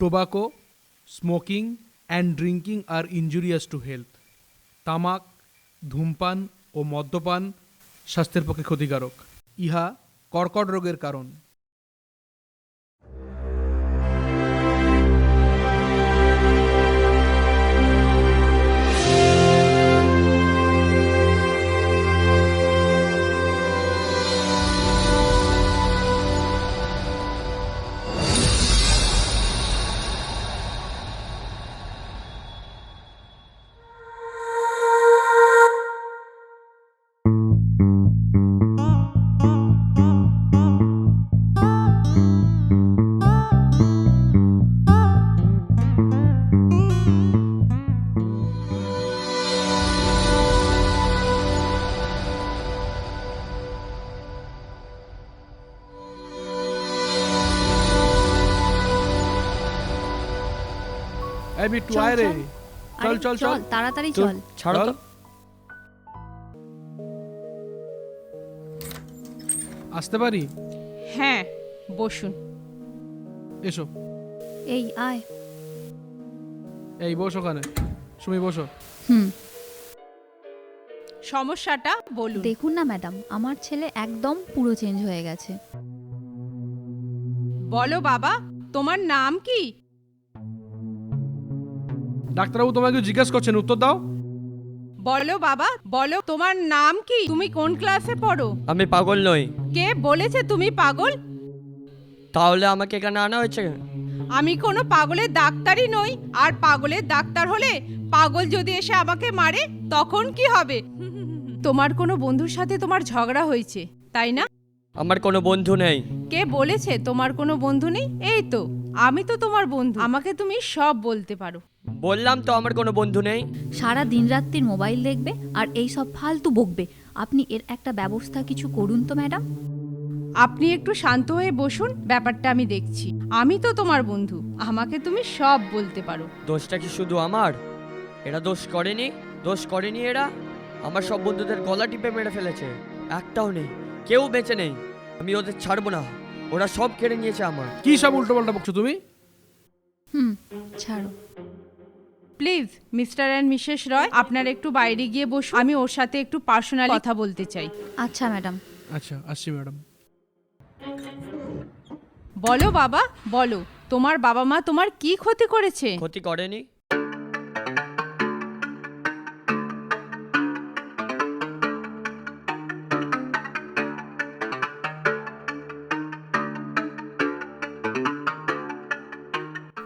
Tobacco, smoking and drinking are injurious to health. তামাক, ধূমপান ও মদ্যপান স্বাস্থ্যের পক্ষে ক্ষতিকারক। ইহা কর্কট রোগের কারণ। এই বিট্টু আয় রে, চল চল চল তাড়াতাড়ি চল। ছাড়ো তো। আসতে পারি? হ্যাঁ, বসুন। এসো। এই আয়। এই বস ওখানে। সুমি বসো। সমস্যাটা বলুন। দেখুন না ম্যাডাম, আমার ছেলে একদম পুরো চেঞ্জ হয়ে গেছে। বলো বাবা, তোমার নাম কি? ডাক্তারবাবু তোমাকে জিজ্ঞেস করছেন, উত্তর দাও। বলো বাবা, বলো তোমার নাম কি? তুমি কোন ক্লাসে পড়ো? আমি পাগল নই। কে বলেছে তুমি পাগল? তাহলে আমাকে এখানে আনা হয়েছে? আমি কোনো পাগলের ডাক্তারই নই। আর পাগলের ডাক্তার হলে পাগল যদি এসে আমাকে মারে তখন কি হবে? তোমার কোনো বন্ধুর সাথে তোমার ঝগড়া হয়েছে, তাই না? আমার কোনো বন্ধু নেই। কে বলেছে তোমার কোনো বন্ধু নেই? এই তো, আমি তো তোমার বন্ধু, আমাকে তুমি সব বলতে পারো। বললাম তো আমার কোনো বন্ধু নেই। সারা দিন রাত্রির মোবাইল দেখবে আর এই সব ফালতু বকবে। আপনি এর একটা ব্যবস্থা কিছু করুন তো ম্যাডাম। আপনি একটু শান্ত হয়ে বসুন, ব্যাপারটা আমি দেখছি। আমি তো তোমার বন্ধু, আমাকে তুমি সব বলতে পারো। দোষটা কি শুধু আমার? এরা দোষ করেনি এরা। আমার সব বন্ধুদের গলা টিপে মেরে ফেলেছে, একটাও নেই, কেউ বেঁচে নেই। আমি ওদের ছাড়বো না, ওরা সব কেড়ে নিয়েছে আমার। কি সব উল্টো পাল্টা বকছো তুমি? ছাড়ো প্লিজ মিস্টার অ্যান্ড মিসেস রয়, আপনারা একটু বাইরে গিয়ে বসুন, আমি ওর সাথে একটু পার্সোনালি কথা বলতে চাই। আচ্ছা ম্যাডাম। আচ্ছা, আসছি ম্যাডাম। বলো বাবা, বলো তোমার বাবা মা তোমার কি ক্ষতি করেছে? ক্ষতি করেনি।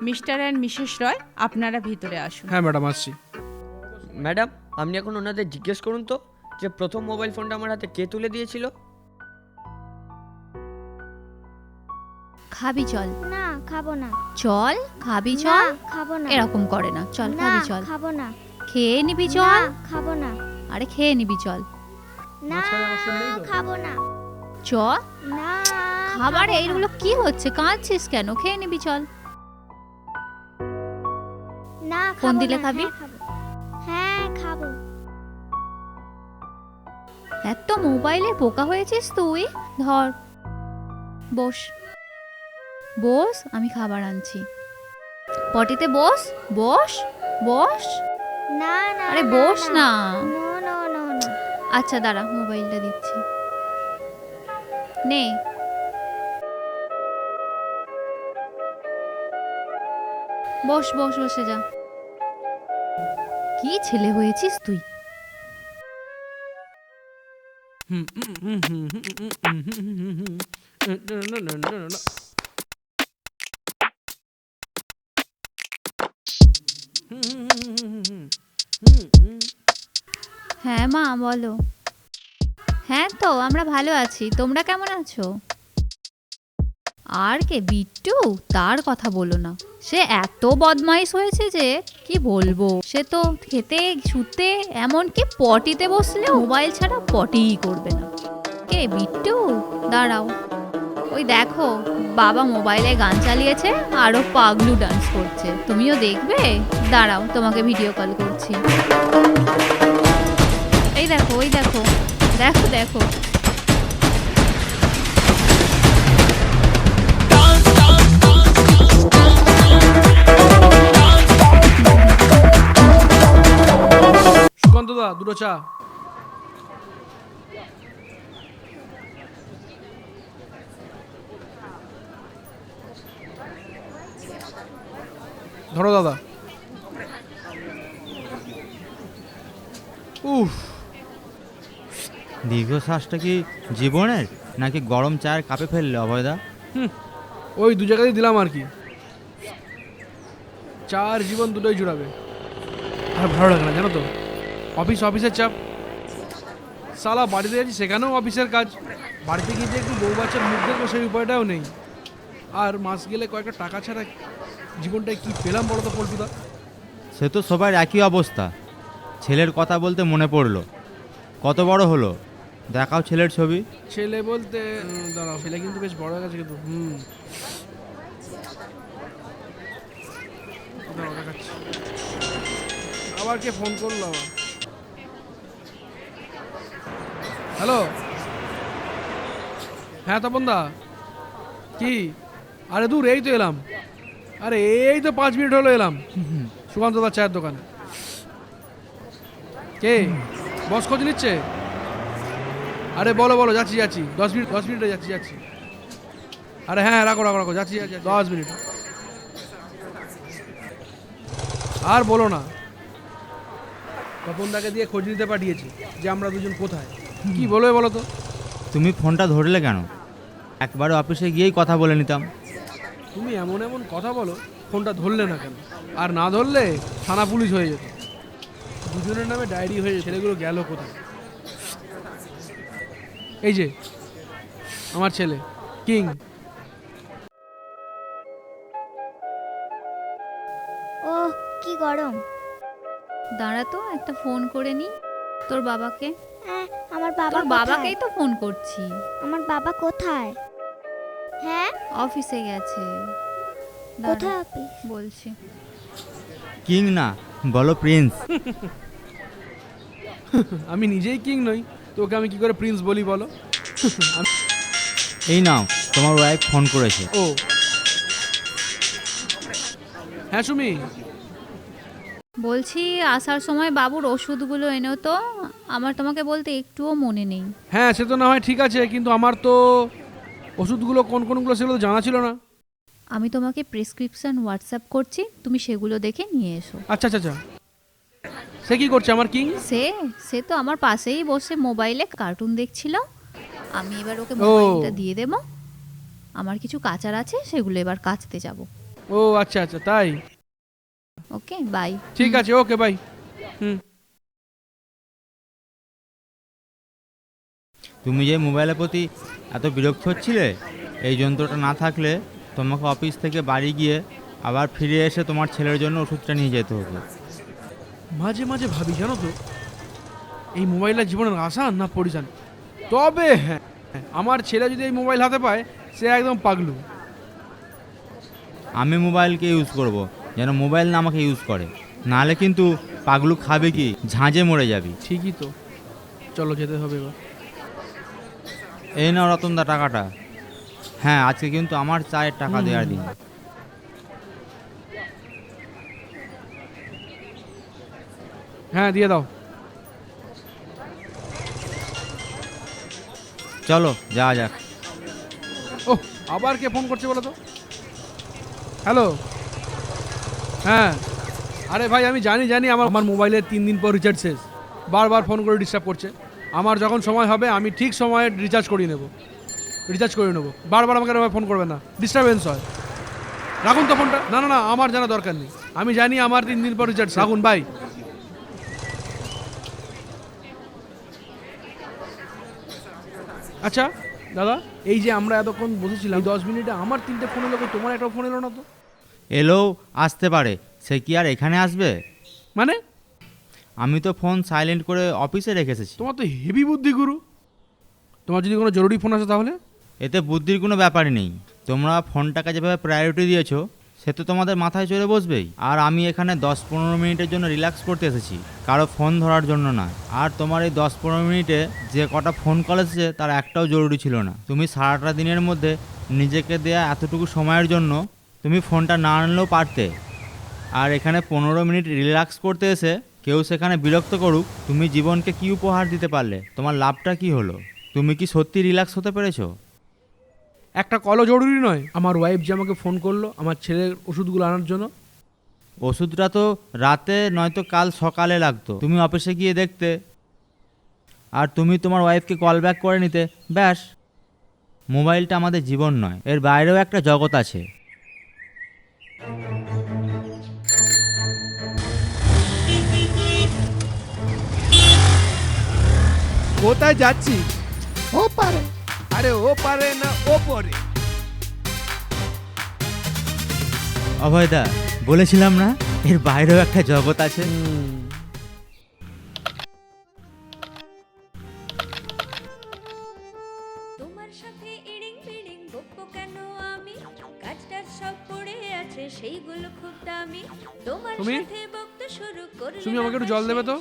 মিস্টার অ্যান্ড মিসেস রয়, আপনারা ভিতরে আসুন। হ্যাঁ ম্যাডাম, আসছি। ম্যাডাম, আপনি এখন ওনাদের জিজ্ঞেস করুন তো যে প্রথম মোবাইল ফোনটা আমার হাতে কে তুলে দিয়েছিল। খাবি চল। না, খাবো না। চল খাবি না, চল। খাবো না। এরকম করে না, চল না, খাবি চল। খাবো না। খেয়ে নিবি না, চল। খাবো না। আরে খেয়ে নিবি চল। না, খাবো না। চল। না, খাবার খাবো না। এইগুলো কি হচ্ছে? কাঁদছিস কেন? খেয়ে নিবি চল। না, ফোন খাবো দিলে না। খাবি? হ্যাঁ, খাবো। এত মোবাইলে বোকা হয়েছিস তুই। ধর, বস বস, আমি খাবার আনছি। পটিতে বস বস বস। না, না। আরে বস না। No, no, no, no. আচ্ছা দাঁড়া, মোবাইলটা দিচ্ছি, নে। বস বস, বসে যা। কি ছেলে হয়েছিস তুই। হ্যাঁ মা, বলো। হ্যাঁ তো আমরা ভালো আছি, তোমরা কেমন আছো? আর কে? বিট্টু, তার কথা বলো না। সে এত বদমাইশ হয়েছে যে কি বলবো। সে তো খেতে শুতে এমনকি পটিতে বসলে মোবাইল ছাড়া পটিই করবে না। কে? বিট্টু? দাঁড়াও, ওই দেখো বাবা মোবাইলে গান চালিয়েছে, আরো পাগলু ডান্স করছে। তুমিও দেখবে? দাঁড়াও, তোমাকে ভিডিও কল করছি। এই দেখো, ওই দেখো, দেখো দেখো। দুটো চা। ধরো দাদা। উফ, দীর্ঘশ্বাসটা কি জীবনের নাকি গরম চায়ের কাপে ফেললে অভয়দা? ওই দু জায়গাতেই দিলাম আর কি। চা আর জীবন দুটোই জুড়াবে। আর ভালো লাগে না জানো তো, অফিসের চাপ। সালা বাড়িতে যাচ্ছি সেখানেও অফিসের কাজ। বাড়িতে গিয়ে যে একটু বউ বাচ্চার মুখ দেখবো সেই উপায়টাও নেই। আর মাস গেলে কয়েকটা টাকা ছাড়া জীবনটায় কি পেলাম বলো তো পল্টুদা? সে তো সবার একই অবস্থা। ছেলের কথা বলতে মনে পড়লো, কত বড় হলো দেখাও ছেলের ছবি। ছেলে বলতে দাঁড়াও, ছেলে কিন্তু বেশ বড় হয়ে গেছে কিন্তু। দাঁড়াও দেখাচ্ছি। আবার কে ফোন করলো আবার? হ্যালো, হ্যাঁ তপন দা। কি? আরে দূর, এই তো এলাম। আরে এই তো 5 মিনিট হলো এলাম সুকান্ত দার চায়ের দোকানে। কে বস খোঁজ নিচ্ছে? আরে বলো বলো, যাচ্ছি 10 মিনিটে যাচ্ছি। আরে হ্যাঁ রাখো যাচ্ছি 10 মিনিট। আর বলো না, তপনদাকে দিয়ে খোঁজ নিতে পাঠিয়েছি যে আমরা দুজন কোথায়। কি বলবে বলো তো? তুমি ফোনটা ধরলে কেন? একবারে অফিসে গিয়েই কথা বলে নিতাম। তুমি এমন কথা বলো, ফোনটা ধরলে না কেন? আর না ধরলে থানা পুলিশ হয়ে যেত। দুজনের নামে ডায়েরি হয়ে ছেলেগুলো গেল কোথায়? এই যে আমার ছেলে কিং। ও কি গরম। দাঁড়া তো, একটা ফোন করে নি তোর বাবাকে। হ্যাঁ, আমার বাবা তোর কোথায়? বাবাকেই তো ফোন করছি। আমার বাবা কোথায়? হ্যাঁ, অফিসে গেছে। দাঁড়া, কোথায় অফিস? বলছি। কিং না, বলো প্রিন্স। আমি নিজেই কিং নই, তোকে আমি কি করে প্রিন্স বলি বলো? এই নাও, তোমার ওয়াইফ ফোন করেছে। ও হ্যাঁ সুমি, বলছি আসার সময় বাবুর ওষুধগুলো এনেও তো। আমার তোমাকে বলতে একটুও মনে নেই। হ্যাঁ সে তো না হয় ঠিক আছে, কিন্তু আমার তো ওষুধগুলো কোনগুলো সেগুলো তো জানা ছিল না। আমি তোমাকে প্রেসক্রিপশন হোয়াটসঅ্যাপ করছি, তুমি সেগুলো দেখে নিয়ে এসো। আচ্ছা। সে কি করছে আমার কিং? সে তো আমার পাশেই বসে মোবাইলে কার্টুন দেখছিল। আমি এবার ওকে মোবাইলটা দিয়ে দেবো। আমার কিছু কাচার আছে, সেগুলো এবার কাচতে যাব। ও আচ্ছা তাই। Okay bye. ঠিক আছে, ওকে বাই। তুমি যে মোবাইলের প্রতি এত বিরক্ত হচ্ছিলে, এই যন্ত্রটা না থাকলে তোমাকে অফিস থেকে বাড়ি গিয়ে আবার ফিরে এসে তোমার ছেলের জন্য ওষুধটা নিয়ে যেতে হতো। মাঝে মাঝে ভাবি জানো তো, এই মোবাইলটা জীবনের আসান না পরিশান। তবে হ্যাঁ, আমার ছেলে যদি এই মোবাইল হাতে পায় সে একদম পাগলু। আমি মোবাইলকে ইউজ করব, যেন মোবাইল না আমাকে ইউজ করে। নাহলে কিন্তু পাগলু খাবে কি, ঝাঁঝে মরে যাবি। ঠিকই তো, চলো যেতে হবে এবার। এই নাও রতনদা টাকাটা। হ্যাঁ, আজকে কিন্তু আমার চায়ের টাকা দেওয়ার দিন। হ্যাঁ দিয়ে দাও। চলো যাওয়া যাক। ও আবার কে ফোন করছে বলো তো? হ্যালো, হ্যাঁ। আরে ভাই আমি জানি আমার মোবাইলের 3 দিন পর রিচার্জ শেষ। বারবার ফোন করে ডিস্টার্ব করছে। আমার যখন সময় হবে আমি ঠিক সময়ে রিচার্জ করে নেবো। বারবার আমাকে ফোন করবেন না, ডিস্টারবেন্স হয়। রাখুন তো ফোনটা। না আমার জানা দরকার নেই। আমি জানি আমার 3 দিন পর রিচার্জ। রাখুন বাই। আচ্ছা দাদা, এই যে আমরা এতক্ষণ বসেছিলাম, 10 মিনিটে আমার 3টে ফোন এলো, তোমার একটা ফোন এলো না তো? এলেও আসতে পারে, সে কি আর এখানে আসবে? মানে আমি তো ফোন সাইলেন্ট করে অফিসে রেখে এসেছি। তোমার তো হেভি বুদ্ধি গুরু। তোমার যদি কোনো জরুরি ফোন আসে তাহলে? এতে বুদ্ধির কোনো ব্যাপারই নেই। তোমরা ফোনটাকে যেভাবে প্রায়োরিটি দিয়েছো সে তো তোমাদের মাথায় চড়ে বসবেই। আর আমি এখানে 10-15 মিনিটের জন্য রিল্যাক্স করতে এসেছি, কারো ফোন ধরার জন্য না। আর তোমার এই 10-15 মিনিটে যে কটা ফোন কল এসেছে তার একটাও জরুরি ছিল না। তুমি সারাটা দিনের মধ্যে নিজেকে দেয়া এতটুকু সময়ের জন্য তুমি ফোনটা না আনলেও পারতে। আর এখানে 15 মিনিট রিল্যাক্স করতে এসে কেউ সেখানে বিরক্ত করুক, তুমি জীবনকে কি উপহার দিতে পারলে? তোমার লাভটা কি হলো? তুমি কি সত্যি রিল্যাক্স হতে পেরেছো? একটা কলও জরুরি নয়? আমার ওয়াইফ যে আমাকে ফোন করলো আমার ছেলের ওষুধগুলো আনার জন্য। ওষুধটা তো রাতে নয়তো কাল সকালে লাগতো, তুমি অফিসে গিয়ে দেখতে, আর তুমি তোমার ওয়াইফকে কল ব্যাক করে নিতে, ব্যাস। মোবাইলটা আমাদের জীবন নয়, এর বাইরেও একটা জগৎ আছে। কোথায় যাচ্ছি? ও পারে। আরে ও পারে না ও পরে। অভয়দা, বলেছিলাম না এর বাইরেও একটা জগৎ আছে। তোমার সাথে ইডিং বিডিং বকবো কেন আমি, কাজটার সব পড়ে আছে সেইগুলো খুব দামি, তোমার সুমি? সাথে বকতে শুরু করলে সুমি, আমাকে একটু জল দেবে তো?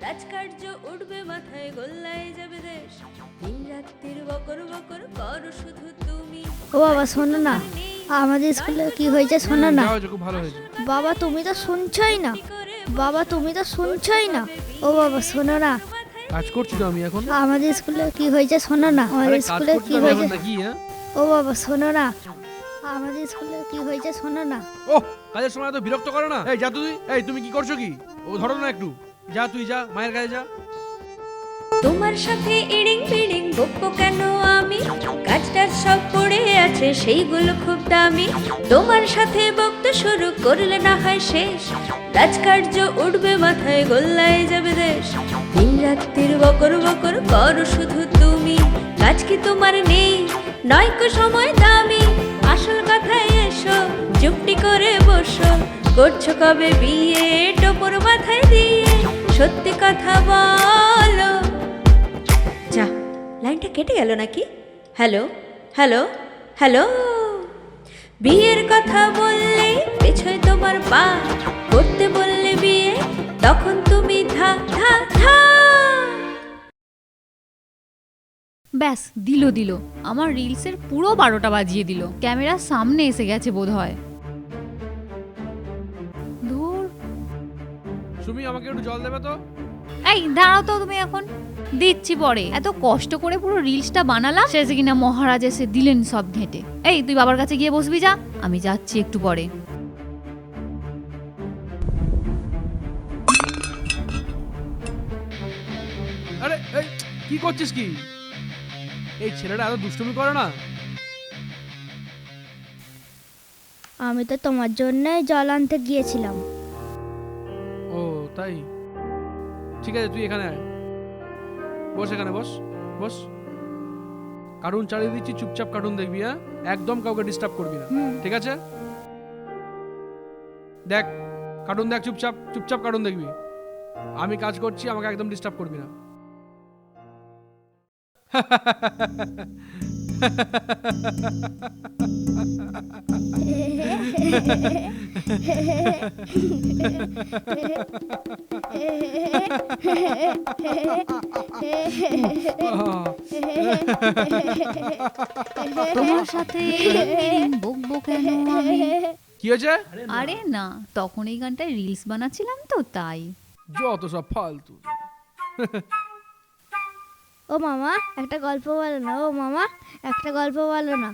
রাজকার্য উঠবে মাথায়, গোল্লায় যাবে দেশ, দিন রাত্রির বকর বকর করো শুধু তুমি। ও বাবা শোনো না, আমাদের স্কুলে কি হয়েছে শোনো না। যা হয়েছে, খুব ভালো হয়েছে। বাবা তুমি তো শুনছই না, বাবা তুমি তো শুনছই না। ও বাবা শোনো না, কাজ করছি তো আমি এখন। আমাদের স্কুলে কি হয়েছে শোনো না। আরে আমাদের কাজ স্কুলে করছি কি তো আমি হয়েছে, এখন নাকি? হ্যাঁ, ও বাবা শোনো না, আমাদের স্কুলে কি হয়েছে শোনো না। ও কাজের সময় তো বিরক্ত করো না। এই যা তুই, এই তুমি কি করছো কি? ও ধরো না একটু। যা তুই যা, মায়ের কাছে যা। তোমার সাথে ইডিং বিডিং বকবো কেন আমি, কাজটার সব পড়ে আছে সেইগুলো খুব দামি, তোমার সাথে বকতে শুরু করলে না হয় শেষ, রাজকার্য উঠবে মাথায়, গোল্লায় যাবে দেশ, দিন রাত্রির বকর বকর করো শুধু তুমি, কাজ কি তোমার নেই, নয়কো সময় দামি, আসল কথায় এসো, চুপটি করে বসো, করছো কবে বিয়ে টোপর মাথায় দিয়ে, সত্যি কথা বলো। যা, লাইনটা কেটে গেল নাকি? হ্যালো হ্যালো হ্যালো, বিয়ের কথা বললে পেছয় তোমার পা, করতে বললে বিয়ে তখন তুমি ধা ধা ধা। ব্যাস দিল দিল, আমার রিলসের পুরো 12টা বাজিয়ে দিল। ক্যামেরার সামনে এসে গেছে বোধহয়। ধুর। সুমি, আমাকে একটু জল দেবে তো? এই দাঁড়াও তো তুমি এখন, দিচ্ছি পরে। এত কষ্ট করে পুরো রিলসটা বানালাম, শেষে কিনা মহারাজ এসে দিলেন সব ঘেঁটে। এই তুই বাবার কাছে গিয়ে বসবি, যা, আমি যাচ্ছি একটু পরে। আরে এই কি করছিস কি? এই ছেলেটা এত দুষ্টুমি করে না। আমি তো তোমার জন্যই জল আনতে গিয়েছিলাম। ও তাই, ঠিক আছে, তুই এখানে আয়, বস এখানে, বস বস। কার্টুন চালিয়ে দিচ্ছি, চুপচাপ কার্টুন দেখবি। হ্যাঁ, একদম কাউকে ডিস্টার্ব করবি না, ঠিক আছে? দেখ, কার্টুন দেখ, চুপচাপ চুপচাপ কার্টুন দেখবি। আমি কাজ করছি, আমাকে একদম ডিস্টার্ব করবি না। তোমার সাথে বকবো কেন আমি। কি হয়েছে? আরে না, তখন এই গানটায় রিলস বানাচ্ছিলাম তো তাই। যত সব ফালতু। ও মামা একটা গল্প বলো না, ও মামা একটা গল্প বলো না,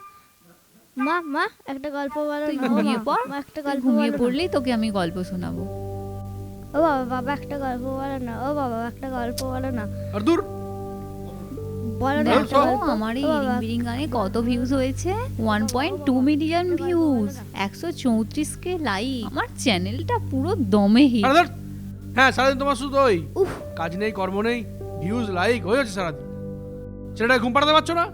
মা মা একটা গল্প বলো তুই না, ও ঘুমিয়ে মা, পড়, মা একটা তুই গল্প ঘুমিয়ে বলো না। পড়লেই তোকে আমি গল্প শোনাবো। ও বাবা, বাবা একটা গল্প বলো না, ও বাবা একটা গল্প বলো না, আর দূর। বলো না একটা দেখো গল্প। আমার এই ও ইরিং বাবা, বিরিং গানে কত ভিউজ হয়েছে, 1.2 মিলিয়ন ভিউজ, 134K লাইক। আমার চ্যানেলটা পুরো দমে হিট। আরে ধুর। হ্যাঁ, সারাদিন তোমার শুধু ওই উফ, কাজ নেই, কর্ম নেই, ভিউজ লাইক হয়ে যাচ্ছে সারাদিন। ছেলেটা ঘুম পাড়াতে পারছো না?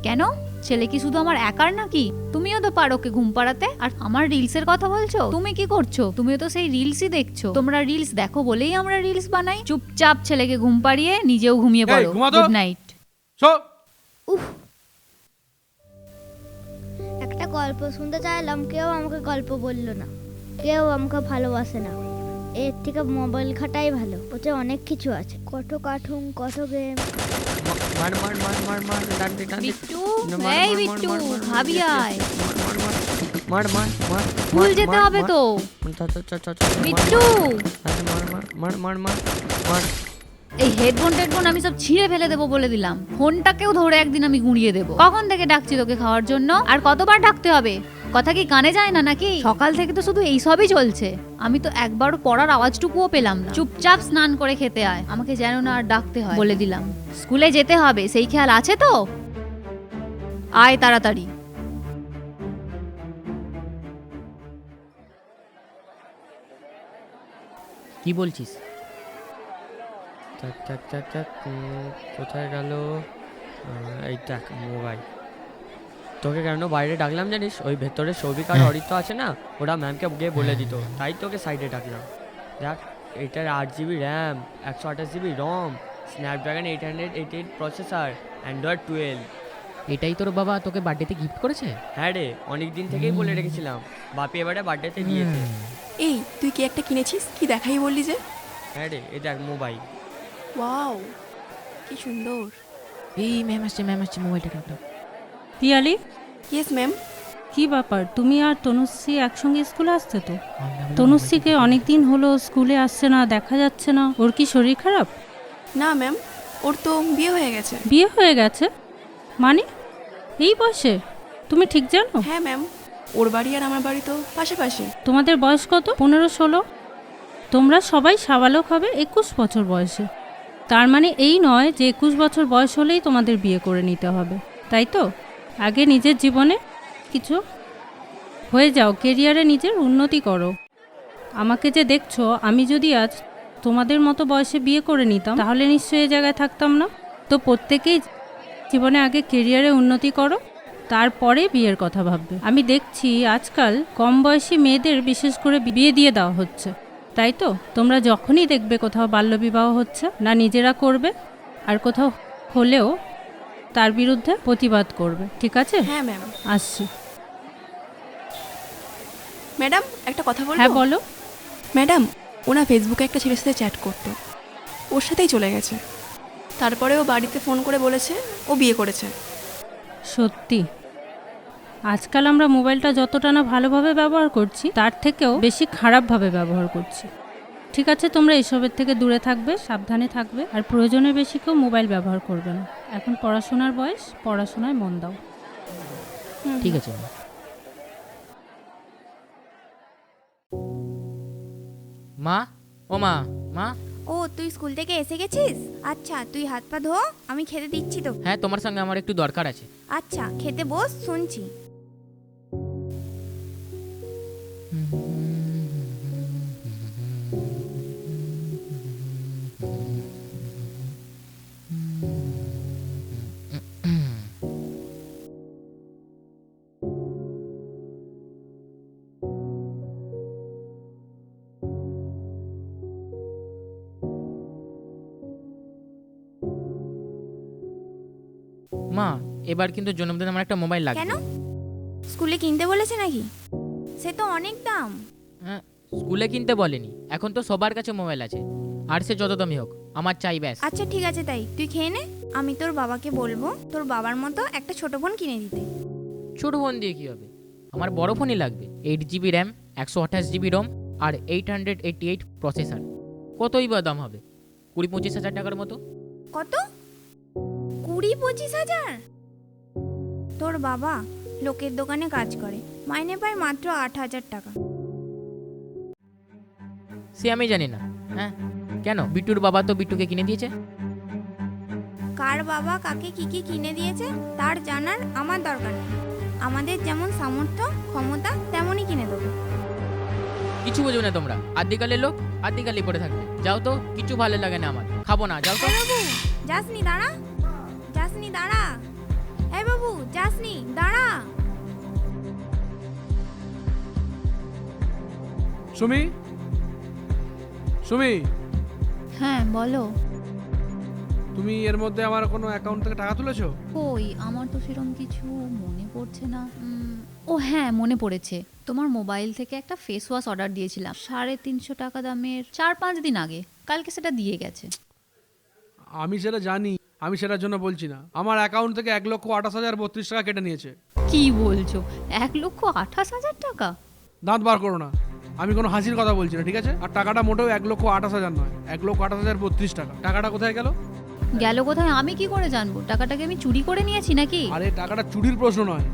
কেন, ছেলে কি শুধু আমার একার নাকি? তুমিও তো পারো ওকে ঘুম পাড়াতে। আর আমার রিলসের কথা বলছো, তুমি কি করছো? তুমিও তো সেই রিলসই দেখছো। তোমরা রিলস দেখো বলেই আমরা রিলস বানাই। চুপচাপ ছেলেকে ঘুম পাড়িয়ে নিজেও ঘুমিয়ে এই, পড়ো। ঘুমা তো। Good night. শো। উফ, একটা গল্প শুনতে চাইলাম, কেউ আমাকে গল্প বললো না, কেউ আমাকে ভালোবাসে না। এর থেকে মোবাইল ঘাটাই ভালো, ওতে অনেক কিছু আছে, কত কার্টুন, কত গেম। মার মার মার মার মার, ডান দে ডান দে। বিট্টু, মার, এই মার, বিট্টু, মার, মার, মার, ভাবি মার, আয়। মার, মার, মার, মার, মার, স্কুল যেতে হবে তো। চল, চল, চল, চল, চল, মার, বিট্টু, মার, মার মার মার মার মার। এই হেডফোন আমি সব ছিঁড়ে ফেলে দেবো বলে দিলাম। ফোনটাকেও ধরে একদিন আমি গুঁড়িয়ে দেবো। কখন থেকে ডাকছি তোকে খাওয়ার জন্য, আর কতবার ডাকতে হবে? কথা কি কানে যায় না নাকি? সকাল থেকে তো শুধু এই সবই চলছে। আমি তো একবারও পড়ার আওয়াজটুকুও পেলাম না। চুপচাপ স্নান করে খেতে আয়, আমাকে যেন না আর ডাকতে হয় বলে দিলাম। স্কুলে যেতে হবে সেই খেয়াল আছে তো? আয় তাড়াতাড়ি। কি বলছিস? থাক থাক থাক থাক, কোথায় গেল? এই দেখ মোবাইল। তোকে কেন বাইরে ডাকলাম জানিস? ওই ভেতরে সৌভিক আর অরিত্র আছে না, ওরা ম্যামকে গিয়ে বলে দিত, তাই তোকে সাইডে ডাকলাম। দেখ, এটার 8 GB র্যাম, 128 GB রম, স্ন্যাপড্রাগন 888 প্রসেসর, অ্যান্ড্রয়েড 12। এটাই তোর বাবা তোকে বার্থডেতে গিফট করেছে? হ্যাঁ রে, অনেক দিন থেকেই বলে রেখেছিলাম, বাপি এবারে বার্থডেতে দিয়েছে। এই তুই কি একটা কিনেছিস? কি দেখাই বললি যে? হ্যাঁ রে, এই দেখ মোবাইল। ওয়াও, কি সুন্দর। এই ম্যাম আসছে মোবাইলটা রাখো। Piyali, yes ma'am. কি ব্যাপার, তুমি আর তনুশ্রী একসঙ্গে স্কুলে আসতে? তো তনুশ্রীকে অনেকদিন হলো স্কুলে আসছে না, দেখা যাচ্ছে না। ওর কি শরীর খারাপ? না ম্যাম, ওর তো বিয়ে হয়ে গেছে। বিয়ে হয়ে গেছে মানে? এই বয়সে? তুমি ঠিক জানো? হ্যাঁ ম্যাম, ওর বাড়ি আর আমার বাড়ি তো পাশাপাশি। তোমাদের বয়স কত? 15-16? তোমরা সবাই সাবালক হবে 21 বছর বয়সে। তার মানে এই নয় যে 21 বছর বয়স হলেই তোমাদের বিয়ে করে নিতে হবে, তাই তো? আগে নিজের জীবনে কিছু হয়ে যাও, কেরিয়ারে নিজের উন্নতি করো। আমাকে যে দেখছো, আমি যদি আজ তোমাদের মতো বয়সে বিয়ে করে নিতাম তাহলে নিশ্চয়ই এই জায়গায় থাকতাম না। তো প্রত্যেকেই জীবনে আগে কেরিয়ারে উন্নতি করো, তারপরে বিয়ের কথা ভাববে। আমি দেখছি আজকাল কম বয়সী মেয়েদের বিশেষ করে বিয়ে দিয়ে দেওয়া হচ্ছে, তাই তো? তোমরা যখনই দেখবে কোথাও বাল্যবিবাহ হচ্ছে না, নিজেরা করবে, আর কোথাও হলেও তার বিরুদ্ধে প্রতিবাদ করবে, ঠিক আছে? হ্যাঁ ম্যাম। আসছি। ম্যাডাম, একটা কথা বলবো? হ্যাঁ বলো। ম্যাডাম, ওনা ফেসবুকে একটা ছেলের সাথে চ্যাট করতো, ওর সাথেই চলে গেছে। তারপরে ও বাড়িতে ফোন করে বলেছে ও বিয়ে করেছে। সত্যি আজকাল আমরা মোবাইলটা যতটা না ভালোভাবে ব্যবহার করছি, তার থেকেও বেশি খারাপভাবে ব্যবহার করছি। ঠিক আছে, তোমরা এসবের থেকে দূরে থাকবে, সাবধানে থাকবে, আর প্রয়োজনের বেশি কেউ মোবাইল ব্যবহার করবে না। এখন পড়াশোনার বয়স, পড়াশোনায় মন দাও। ঠিক আছে ma'am। মা, ও মা, মা। ও, তুই স্কুল থেকে এসে গেছিস? আচ্ছা, তুই হাত পা ধো, আমি খেতে দিচ্ছি তো। হ্যাঁ, তোমার সঙ্গে আমার একটু দরকার আছে। আচ্ছা, খেতে বস, শুনছি। মা, এবার কিন্তু জন্মদিন আমার একটা মোবাইল লাগবে। কেন? স্কুলে কিনতে বলেছে নাকি? সে তো অনেক দাম। হ্যাঁ, স্কুলে কিনতে বলেনি, এখন তো সবার কাছে মোবাইল আছে, আর সে যত দামি হোক, আমার চাই ব্যাস। আচ্ছা ঠিক আছে, তাই তুই খেয়ে নে। আমি তোর বাবাকে বলবো তোর বাবার মতো একটা ছোট ফোন কিনে দিতে। ছোট ফোন দিয়ে কি হবে? আমার বড় ফোনই লাগবে। 8 GB র্যাম, 128 GB রম, আর 888 প্রসেসর। কতই বা দাম হবে? 20-25 হাজার টাকার মতো। কত? 20-25 হাজার? তোর বাবা লোকের দোকানে কাজ করে, মাইনে পায় মাত্র 8,000 টাকা। সে আমি জানি না। হ্যাঁ, কেন? বিট্টুর বাবা তো বিট্টুকে কিনে দিয়েছে। কার বাবা কাকে কি কি কিনে দিয়েছে তার জানার আমার দরকার নেই। আমাদের যেমন সামর্থ্য ক্ষমতা তেমনই কিনে দেবো। কিছু বুঝবে না তোমরা, আদিকালের লোক আদিকালই পড়ে থাকবে। যাও তো, কিছু ভালো লাগে না আমার, খাবো না, যাও তো। এই বাবু, যাসনি, দাঁড়া। যাসনি, দাঁড়া। এই বাবু, যাসনি, দাঁড়া। সুমি, সুমি, হ্যাঁ বলো। তুমি এর মধ্যে আমার কোনো অ্যাকাউন্ট থেকে টাকা তুলেছো? কই, আমার তো সেরকম কিছু মনে পড়ছে না। ও হ্যাঁ, মনে পড়েছে। তোমার মোবাইল থেকে একটা ফেস ওয়াশ অর্ডার দিয়েছিলাম 350 টাকা দামের, 4-5 দিন আগে। কালকে সেটা দিয়ে গেছে। আমি সেটা জানি, আমি সেটার জন্য বলছি না। আমার অ্যাকাউন্ট থেকে 1,28,032 টাকা কেটে নিয়েছে। কি বলছো? 1,28,000 টাকা? দাঁত বার করো না। আমি কোনো হাসির কথা বলছি না, ঠিক আছে? আর টাকাটা মোটেও 1,28,000 নয়, 1,28,032 টাকা। টাকাটা কোথায় গেল? গেল কোথায় আমি কি করে জানবো? টাকাটাকে আমি চুরি করে নিয়েছি নাকি? আরে টাকাটা চুরির প্রশ্ন নয়,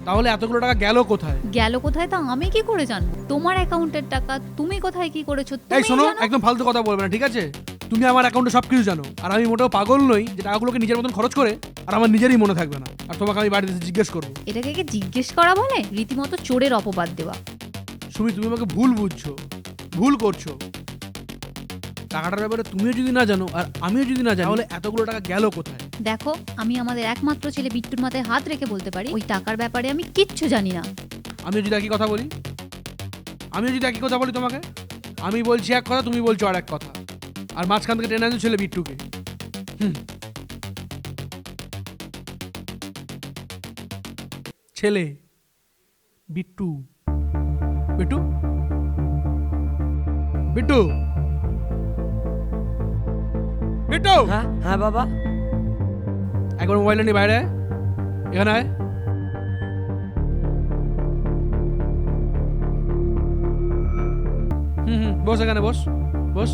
তাহলে এতগুলো টাকা গেল কোথায়? গেল কোথায় তা আমি কি করে জানবো? তোমার অ্যাকাউন্টের টাকা তুমি কোথায় কি করেছো এই তুমি শোনো, জানো? একদম ফালতু কথা বলবে না, ঠিক আছে? তুমি আমার অ্যাকাউন্টে সবকিছু জানো, আর আমি মোটেও পাগল নই যে টাকাগুলোকে নিজের মতন খরচ করে আর আমার নিজেরই মনে থাকবে না। আর তোমাকে আমি বাড়িতে এসে জিজ্ঞেস করবো। এটাকে কি জিজ্ঞেস করা বলে? রীতিমতো চোরের অপবাদ দেওয়া। সুমি, তুমি আমাকে ভুল বুঝছো, ভুল করছো। টাকাটার ব্যাপারে তুমিও যদি না জানো আর আমিও যদি না জানি, তাহলে এতগুলো টাকা গেল কোথায়? দেখো, আমি আমাদের একমাত্র ছেলে বিট্টুর মাথায় হাত রেখে বলতে পারি ওই টাকার ব্যাপারে আমি কিচ্ছু জানি না। আমিও যদি একই কথা বলি, তোমাকে, আমি বলছি এক কথা, তুমি বলছো আর এক কথা, আর মাঝখান থেকে টেনে আনছো ছেলে বিট্টুকে। ছেলে বিট্টু, বিট্টু, বিট্টু, বিট্টু, হ্যাঁ হ্যাঁ বাবা। একবার মোবাইলটা নিয়ে বাইরে আয়, এখানে আয়। বস, এখানে বস, বস।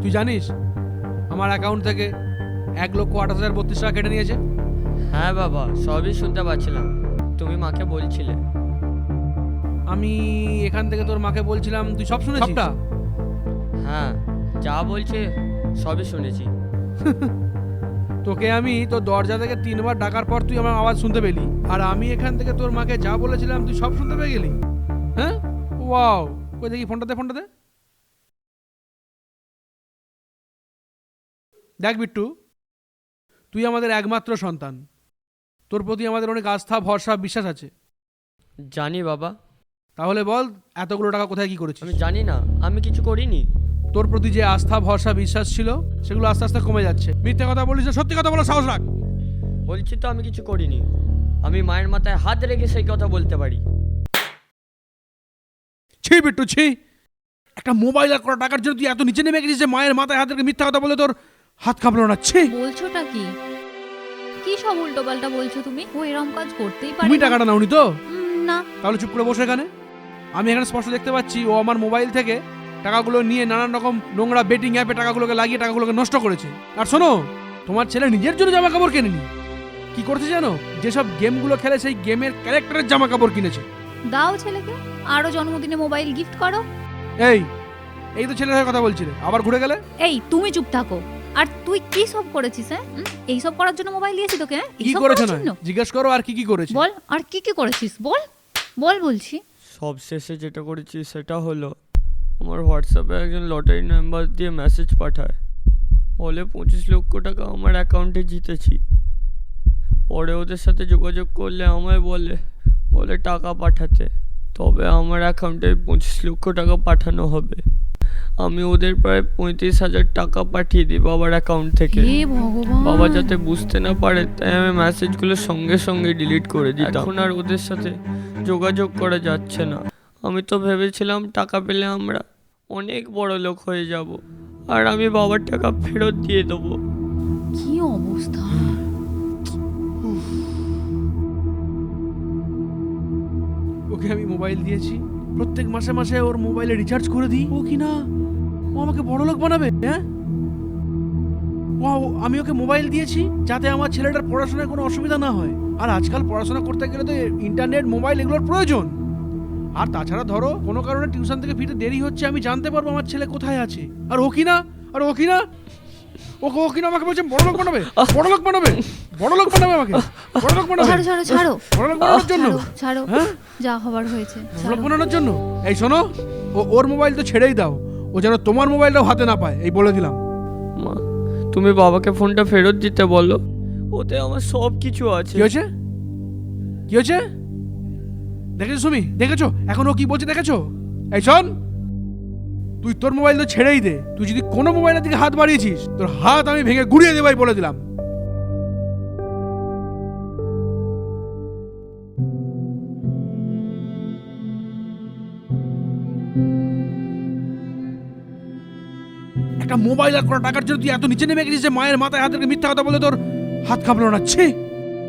তুই জানিস আমার অ্যাকাউন্ট থেকে 1,28,032 টাকা কেটে নিয়েছে? হ্যাঁ বাবা, সবই শুনতে পাচ্ছিলাম, তুমি মাকে বলছিলে। আমি এখান থেকে তোর মাকে বলছিলাম, তুই সব শুনেছিস? সবটা? হ্যাঁ, যা বলছে সবই শুনেছি। তোকে আমি তোর দরজা থেকে 3 বার ডাকার পর তুই আমার আওয়াজ শুনতে পেলি, আর আমি এখান থেকে তোর মাকে যা বলেছিলাম তুই সব শুনতে পেয়ে গেলি? হ্যাঁ, ওয়াও। কই দেখি ফোনটা দে, ফোনটা দে। দেখ বিট্টু, তুই আমাদের একমাত্র সন্তান, তোর প্রতি আমাদের অনেক আস্থা, ভরসা, বিশ্বাস আছে। জানি বাবা। তাহলে বল, এতগুলো টাকা কোথায় কি করেছিস? আমি জানি না, আমি কিছু করিনি। তোর প্রতি যে আস্থা, ভরসা, বিশ্বাস ছিল সেগুলো আস্তে আস্তে কমে যাচ্ছে। মিথ্যে কথা বলিস না, সত্যি কথা বলার সাহস রাখ। বলছি তো আমি কিছু করিনি। আমি মায়ের মাথায় হাত রেখে সেই কথা বলতে পারি। ছি বিট্টু, ছি। একটা মোবাইল আর করা টাকার জন্য তুই এত নিচে নেমে গেছিস যে মায়ের মাথায় হাত রেখে মিথ্যা কথা বলে তোর হাত কাঁপলো না? ছি। বলছোটা কি? কি সব উল্টোপাল্টা বলছো তুমি? ও এরকম কাজ করতেই পারে তুমি না। টাকাটা নাওনি তো? না। তাহলে চুপ করে বসে এখানে। আমি এখানে স্পষ্ট দেখতে পাচ্ছি ও আমার মোবাইল থেকে টাকাগুলো নিয়ে নানান রকম নোংরা বেটিং অ্যাপে টাকাগুলোকে লাগিয়ে টাকাগুলোকে নষ্ট করেছে। আর শোনো, তোমার ছেলে নিজের জন্য জামা কাপড় কেনেনি, কি করছে জানো? যেসব গেমগুলো খেলে সেই গেমের ক্যারেক্টারের জামা কাপড় কিনেছে। দাও ছেলেকে, আরো জন্মদিনে মোবাইল গিফট করো। এই তো ছেলের হয়ে কথা বলছিলে, আবার ঘুরে গেলে। এই তুমি চুপ থাকো। আর তুই কি সব করেছিস? হ্যাঁ, এই সব করার জন্য মোবাইল দিয়েছি তোকে? হ্যাঁ, কি করেছে না জিজ্ঞেস করো, আর কি কি করেছে বল। আর কি কি করেছিস বল, বল বলছি। সব শেষে যেটা করেছি সেটা হলো আমার হোয়াটসঅ্যাপে একজন লটারি নাম্বার দিয়ে মেসেজ পাঠায়, বলে 25 লক্ষ টাকা আমার অ্যাকাউন্টে জিতেছি। পরে ওদের সাথে যোগাযোগ করলে আমায় বলে টাকা পাঠাতে, তবে আমার অ্যাকাউন্টে 25 লক্ষ টাকা পাঠানো হবে। আমি ওদের প্রায় 35,000 টাকা পাঠিয়ে দিই বাবার অ্যাকাউন্ট থেকে। হে ভগবান। বাবা যাতে বুঝতে না পারে তাই আমি মেসেজগুলো সঙ্গে সঙ্গে ডিলিট করে দিতাম। এখন আর ওদের সাথে যোগাযোগ করা যাচ্ছে না। আমি তো ভেবেছিলাম টাকা পেলে আমরা অনেক বড় লোক হয়ে যাব, আর আমি বাবার টাকা ফেরত দিয়ে দেবো। কি অবস্থা! ওকে আমি মোবাইল দিয়েছি, প্রত্যেক মাসে মাসে ওর মোবাইলে রিচার্জ করে দিই। ও কি না, ও আমাকে বড় লোক বানাবে? হ্যাঁ, আমি ওকে মোবাইল দিয়েছি যাতে আমার ছেলেটার পড়াশোনায় কোনো অসুবিধা না হয়। আর আজকাল পড়াশোনা করতে গেলে তো ইন্টারনেট, মোবাইল এগুলোর প্রয়োজন। আর তাছাড়া ধরো কোনো কারণে টিউশন থেকে ফিরতে দেরি হচ্ছে, আমি জানতে পারবো আমার ছেলে কোথায় আছে। আর ও কি না আমাকে বলছে বড় লোক বানাবে, বড় লোক বানাবে, বড় লোক বানাবে আমাকে, বড় লোক বানাবে। ছাড়ো ছাড়ো ছাড়ো, বড় লোক বানানোর জন্য। ছাড়ো, হ্যাঁ, যা হবার হয়েছে। বড় লোক বানানোর জন্য। এই শোনো, ওর মোবাইল তো ছেড়েই দাও, ও যেন তোমার মোবাইলটাও হাতে না পায়, এই বলে দিলাম। মা, তুমি বাবাকে ফোনটা ফেরত দিতে বলো, ওতে আমার সব কিছু আছে। কি হয়েছে? কি হয়েছে? দেখেছো সুমি, দেখেছো এখন ও কি বলছে? দেখেছো? এই শোন, তুই তোর মোবাইল তো ছেড়েই দে, তুই যদি কোনো মোবাইলের দিকে হাত বাড়িয়েছিস তোর হাত আমি ভেঙে গুড়িয়ে দেবো, বলে দিলাম। একটা মোবাইল আর করা টাকার জন্য তুই এত নিচে নেমে গেছিস যে মায়ের মাথায় হাত রেখে মিথ্যা কথা বলে তোর হাত কাঁপলো না, ছি!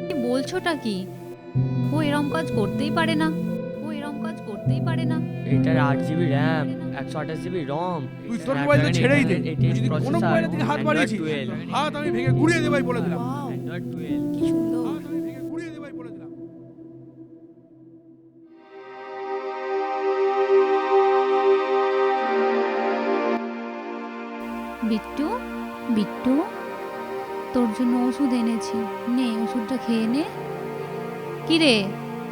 কি বলছোটা কি? ও এরম কাজ করতেই পারে না, ও এরম কাজ করতেই পারে না। এটার 8 GB র্যাম, 128 GB রম। তুই তোর মোবাইলটা ছেড়েই দে। তুই যদি কোনো মোবাইলের দিকে হাত বাড়িয়েছিস, হাত আমি ভেঙে গুড়িয়ে দেবাই বলে দিলাম। কি সুন্দর। হাত আমি ভেঙে গুড়িয়ে দেবাই বলে দিলাম। বিট্টু, বিট্টু, তোর জন্য ওষুধ এনেছি, নে ওষুধটা খেয়ে নে। কি রে,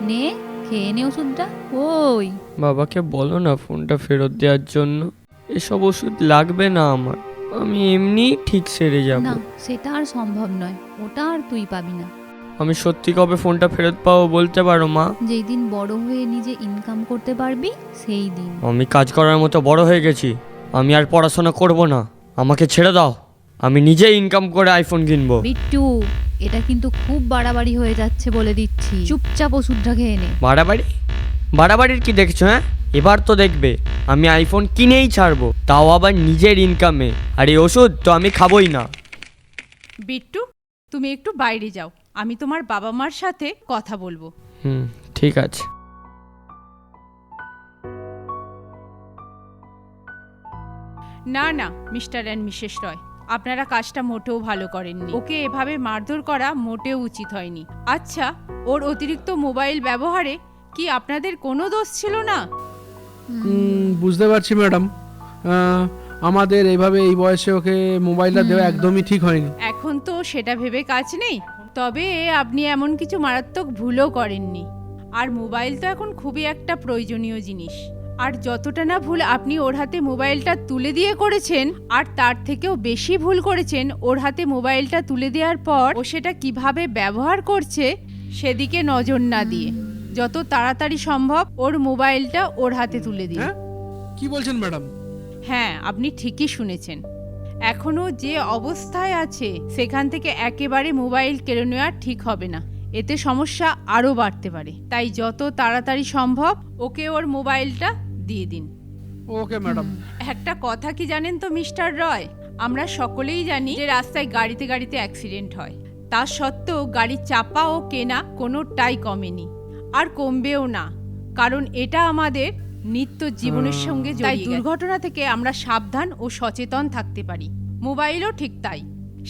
নে খেয়ে নে ওষুধটা। ওই বাবাকে বলো না ফোনটা ফেরত দেওয়ার জন্য। এসব ওষুধ লাগবে না আমার, আমি এমনি ঠিক সেরে যাব। না, সেটা আর সম্ভব নয়, ওটা আর তুই পাবি না। আমি সত্যি কবে ফোনটা ফেরত পাবো বলতে পারো মা? যেই দিন বড় হয়ে নিজে ইনকাম করতে পারবি সেই দিন। আমি কাজ করার মতো বড় হয়ে গেছি, আমি আর পড়াশোনা করব না, আমাকে ছেড়ে দাও। আমি নিজে ইনকাম করে আইফোন কিনবো। বিট্টু, এটা কিন্তু খুব বাড়াবাড়ি হয়ে যাচ্ছে বলে দিচ্ছি। চুপচাপ ওষুধটা খেয়ে নে। বাড়াবাড়ি? বাড়াবাড়ির কি দেখছো? হ্যাঁ, এবার তো দেখবে আমি আইফোন কিনেই ছাড়বো, তাও আবার নিজের ইনকামে। আর এই ওষুধ তো আমি খাবোই না। বিট্টু, তুমি একটু বাইরে যাও, আমি তোমার বাবা মার সাথে কথা বলবো। ঠিক আছে। না না, মিস্টার অ্যান্ড মিসেস রয়, আপনারা কাজটা মোটেও ভালো করেননি। ওকে এভাবে মারধর করা মোটেও উচিত হয়নি। আচ্ছা, ওর অতিরিক্ত মোবাইল ব্যবহারে কি আপনাদের কোনো দোষ ছিল না? বুঝতে পারছি ম্যাডাম, আমাদের এইভাবে এই বয়সে ওকে মোবাইলটা দেওয়া একদমই ঠিক হয়নি। এখন তো সেটা ভেবে কাজ নেই, তবে আপনি এমন কিছু মারাত্মক ভুলও করেননি। আর মোবাইল তো এখন খুবই একটা প্রয়োজনীয় জিনিস। আর যতটা না ভুল আপনি ওর হাতে মোবাইলটা তুলে দিয়ে করেছেন, আর তার থেকেও বেশি ভুল করেছেন ওর হাতে মোবাইলটা তুলে দেওয়ার পর ও সেটা কিভাবে ব্যবহার করছে সেদিকে নজর না দিয়ে যত তাড়াতাড়ি সম্ভব ওর মোবাইলটা ওর হাতে তুলে দিন। কি বলছেন ম্যাডাম? হ্যাঁ, আপনি ঠিকই শুনেছেন। এখনো যে অবস্থায় আছে সেখান থেকে একেবারে মোবাইল কেড়ে নেওয়া ঠিক হবে না, এতে সমস্যা আরও বাড়তে পারে। তাই যত তাড়াতাড়ি সম্ভব ওকে ওর মোবাইলটা দিয়ে দিন। Okay madam. একটা কথা কি জানেন তো মিস্টার রয়, আমরা সকলেই জানি যে রাস্তায় গাড়িতে গাড়িতে অ্যাক্সিডেন্ট হয়, তা সত্ত্বেও গাড়ি চাপা ও কেনা কোনোটাই কমেনি, আর কমবেও না, কারণ এটা আমাদের নিত্য জীবনের সঙ্গে জড়িয়ে গেছে। তাই দুর্ঘটনা থেকে আমরা সাবধান ও সচেতন থাকতে পারি। মোবাইলও ঠিক তাই।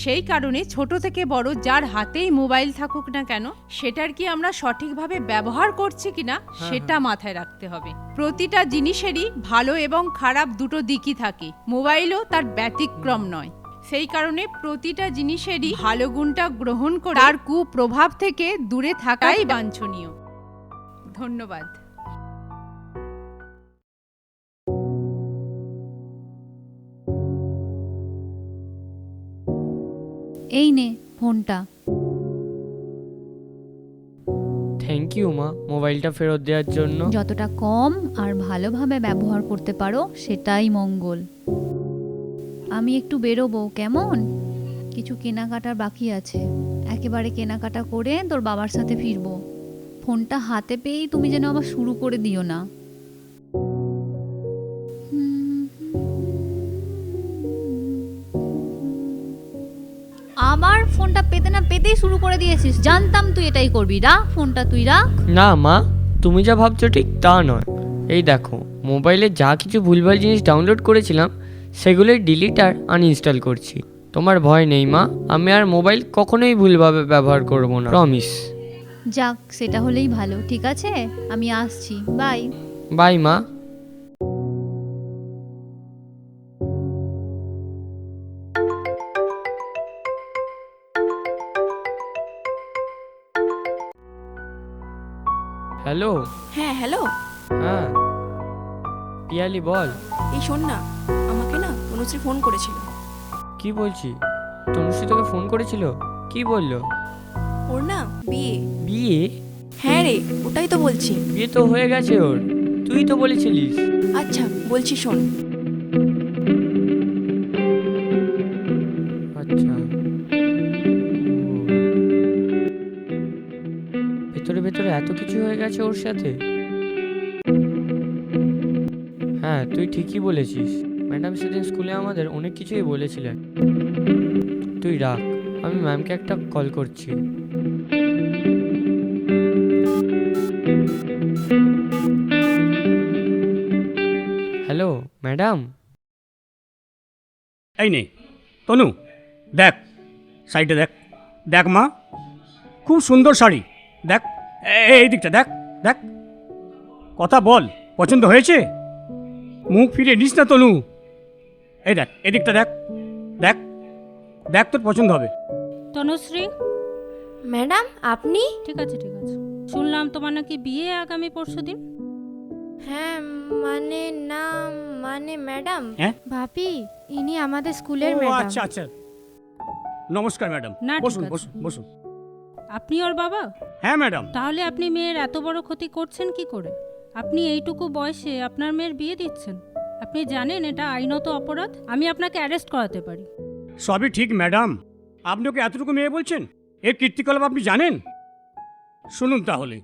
সেই কারণে ছোট থেকে বড় যার হাতেই মোবাইল থাকুক না কেন, সেটার কি আমরা সঠিকভাবে ব্যবহার করছি কিনা সেটা মাথায় রাখতে হবে। প্রতিটা জিনিসেরই ভালো এবং খারাপ দুটো দিকই থাকে, মোবাইলও তার ব্যতিক্রম নয়। সেই কারণে প্রতিটা জিনিসেরই ভালো গুণটা গ্রহণ করে তার কুপ্রভাব থেকে দূরে থাকাই বাঞ্ছনীয়। ধন্যবাদ। এই নে ফোনটা। থ্যাংক ইউ মা, মোবাইলটা ফেরত দেওয়ার জন্য। যতটা কম আর ভালোভাবে ব্যবহার করতে পারো সেটাই মঙ্গল। আমি একটু বেরোবো, কেমন? কিছু কেনাকাটার বাকি আছে, একেবারে কেনাকাটা করে তোর বাবার সাথে ফিরবো। ফোনটা হাতে পেয়েই তুমি যেন আবার শুরু করে দিও না। আবার ফোনটা পেতে না পেতেই শুরু করে দিয়েছিস, জানতাম তুই এটাই করবি। রাখ ফোনটা, তুই রাখ। না মা, তুমি যা ভাবছো ঠিক তা নয়। এই দেখো, মোবাইলে যা কিছু ভুলভাল জিনিস ডাউনলোড করেছিলাম সেগুলোই ডিলিট আর আনইনস্টল করছি। তোমার ভয় নেই মা, আমি আর মোবাইল কখনোই ভুলভাবে ব্যবহার করব না, প্রমিস। যাক, সেটা হলেই ভালো। ঠিক আছে, আমি আসছি। বাই। বাই মা। হ্যালো। হ্যাঁ হ্যালো। হ্যাঁ পিয়ালি বল। এই শোন না, আমাকে না তনুশ্রী ফোন করেছিল। কি বলছি? তনুশ্রী তোকে ফোন করেছিল? কি বললো? ওর না বিয়ে। বিয়ে? হ্যাঁ রে, ওটাই তো বলছি। বিয়ে তো হয়ে গেছে ওর, তুই তো বলেছিলিস। আচ্ছা বলছি শোন। আচ্ছা, ভেতরে ভেতরে এত কিছু হয়ে গেছে ওর সাথে। হ্যাঁ তুই ঠিকই বলেছিস, ম্যাডাম সেদিন স্কুলে আমাদের অনেক কিছুই বলেছিলেন। তুই রাখ, আমি ম্যামকে একটা কল করছি। Hello madam. এই নে তনু, দেখ শাড়িটা দেখ। দেখ মা, খুব সুন্দর শাড়ি। দেখ এই দিকটা দেখ দেখ, কথা বল, পছন্দ হয়েছে? মুখ ফিরে নিস না তনু। এই দেখ এদিকটা দেখ দেখ দেখ, তোর পছন্দ হবে। তনুশ্রী, ম্যাডাম আপনি? ঠিক আছে ঠিক আছে। শুনলাম তোমার নাকি বিয়ে আগামী পরশুদিন। হ্যাঁ মানে না, মানে ম্যাডাম, হ্যাঁ ভাবি, ইনি আমাদের স্কুলের ও, ম্যাডাম। আচ্ছা আচ্ছা, নমস্কার ম্যাডাম। না, ঠিক বসুন আছে। বসুন বসুন। আপনি ওর বাবা? হ্যাঁ ম্যাডাম। তাহলে আপনি মেয়ের এত বড় ক্ষতি করছেন কি করে? আপনি এইটুকু বয়সে আপনার মেয়ের বিয়ে দিচ্ছেন? আপনি জানেন এটা আইনত অপরাধ। আমি আপনাকে অ্যারেস্ট করাতে পারি। সবই ঠিক ম্যাডাম, আপনি ওকে এতটুকু মেয়ে বলছেন? এর কীর্তিকলাপ আপনি জানেন? শুনুন তাহলে।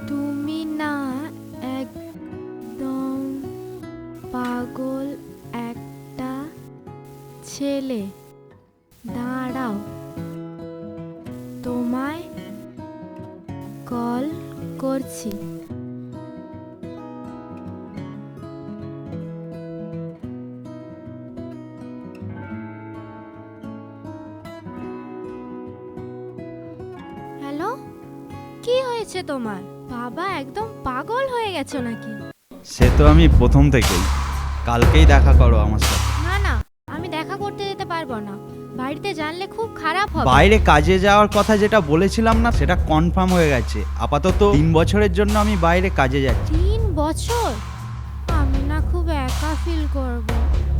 তুমি না একদম পাগল একটা ছেলে। দাঁড়াও, তোমায় কল করছি। হ্যালো, কি হয়েছে তোমার? বাবা একদম পাগল হয়ে গেছো নাকি? সে তো আমি প্রথম থেকেই। কালকেই দেখা করো আমার সাথে। না না, আমি দেখা করতে যেতে পারবো না। বাড়িতে জানলে খুব খারাপ হবে। বাইরে কাজে যাওয়ার কথা যেটা বলেছিলাম না, সেটা কনফার্ম হয়ে গেছে। আপাতত 3 বছরের জন্য আমি বাইরে কাজে যাচ্ছি। 3 বছর? আমি না খুব একা ফিল করব।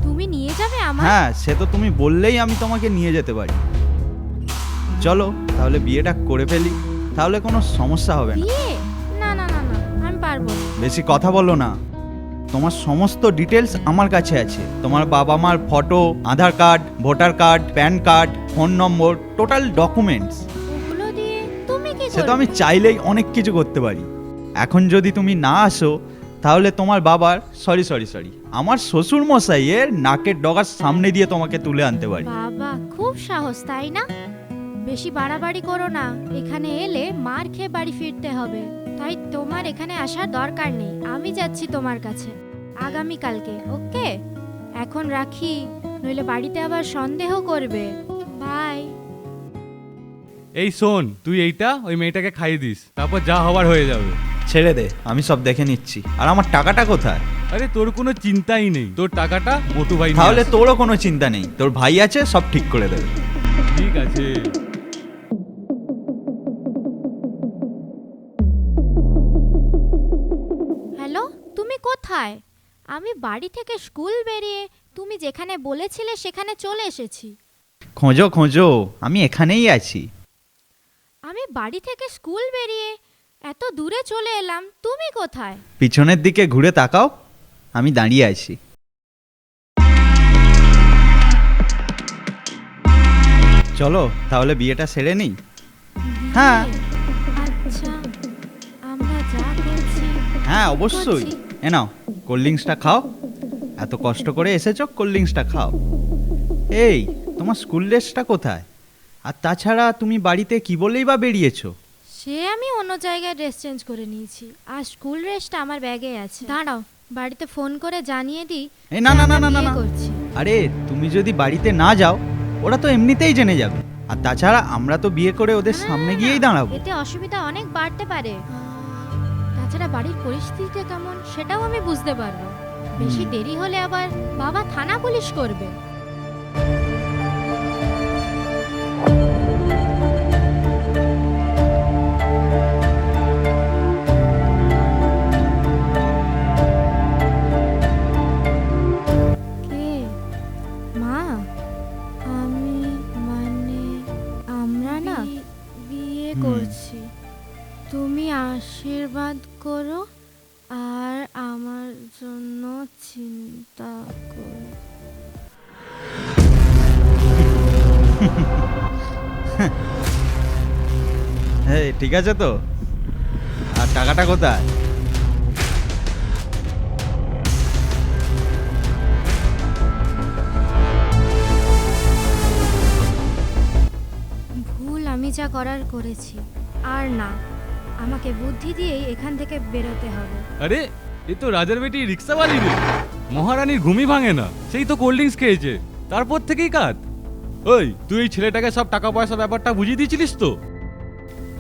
তুমি নিয়ে যাবে আমায়? হ্যাঁ, সে তো তুমি বললেই আমি তোমাকে নিয়ে যেতে পারি। চলো তাহলে বিয়েটা করে ফেলি, তাহলে কোনো সমস্যা হবে না। বিয়ে? না না না না, আমি পারবো না। বেশি কথা বলো না। তোমার সমস্ত ডিটেলস আমার কাছে আছে। তোমার বাবা মার photo, Aadhaar card, voter card, PAN card, phone number, total documents. ওগুলো দিয়ে তুমি কি সে তো করবে? আমি চাইলেই অনেক কিছু করতে পারি। এখন যদি তুমি না আসো, তাহলে তোমার বাবার সরি আমার শ্বশুর মশাইয়ের নাকের ডগার সামনে দিয়ে তোমাকে তুলে আনতে পারি। বাবা খুব সাহস, তাই না? বেশি বাড়াবাড়ি করো না। এখানে এলে মার খেয়ে বাড়ি ফিরতে হবে। তাই তোমার এখানে আসার দরকার নেই। আমি যাচ্ছি তোমার কাছে আগামী কালকে। ওকে, এখন রাখি, নইলে বাড়িতে আবার সন্দেহ করবে। বাই। এই শোন, তুই এইটা ওই মেয়েটাকে খাইয়ে দিস, তারপর যা হবার হয়ে যাবে। ছেড়ে দে, আমি সব দেখে নিচ্ছি। আর আমার টাকাটা কোথায়? আরে তোর কোনো চিন্তাই নেই, তোর টাকাটা মোটু ভাই নিয়ে তাহলে আসবে। তোরও কোনো চিন্তা নেই, তোর ভাই আছে, সব ঠিক করে দেবে। ঠিক আছে। হ্যালো, তুমি কোথায়? আমি বাড়ি থেকে স্কুল বেরিয়ে তুমি যেখানে বলেছিলে সেখানে চলে এসেছি। খোঁজো খোঁজো, আমি এখানেই আছি। আমি বাড়ি থেকে স্কুল বেরিয়ে এত দূরে চলে এলাম, তুমি কোথায়? পিছনের দিকে ঘুরে তাকাও, আমি দাঁড়িয়ে আছি। চলো তাহলে বিয়েটা সেরে নিই। হ্যাঁ আচ্ছা, আমরা যা করছি। হ্যাঁ অবশ্যই। এ নাও কোল্ড ড্রিঙ্কসটা খাও। এত কষ্ট করে এসেছো, কোল্ড ড্রিঙ্কসটা খাও। এই তোমার স্কুল ড্রেসটা কোথায়? আর তাছাড়া তুমি বাড়িতে কি বলেই বা বেরিয়েছো? সে আমি অন্য জায়গায় ড্রেস চেঞ্জ করে নিয়েছি। আর স্কুল ড্রেসটা আমার ব্যাগে আছে। দাঁড়াও, বাড়িতে ফোন করে জানিয়ে দিই। এই না যে না না আমরা না না বিয়ে না। করছি। আরে তুমি যদি বাড়িতে না যাও, ওরা তো এমনিতেই জেনে যাবে। আর তাছাড়া আমরা তো বিয়ে করে ওদের না, না, সামনে না, গিয়েই দাঁড়াবো। এতে অসুবিধা অনেক বাড়তে পারে। তাছাড়া বাড়ির পরিস্থিতিটা কেমন সেটাও আমি বুঝতে পারবো। বেশি দেরি হলে আবার বাবা থানা পুলিশ করবে। কে? মা, আমি মানে আমরা না বিয়ে করছি। তুমি আশীর্বাদ করো আর আমার জন্য চিন্তা করো। এই ঠিক আছে তো? আর টাকাটা কোথায়? ভুল আমি যা করার করেছি, আর না, আমাকে বুদ্ধি দিয়েই এখান থেকে বেরোতে হবে। আরে এ তো রাজার বেটি রিক্সাওয়ালি রে, মহারানীর ঘুমই ভাঙে না, সেই তো কোল্ড ড্রিঙ্কস খেয়েছে, তারপর থেকেই কাত। ওই তুই এই ছেলেটাকে সব টাকা পয়সা ব্যাপারটা বুঝিয়ে দিয়েছিলিস তো?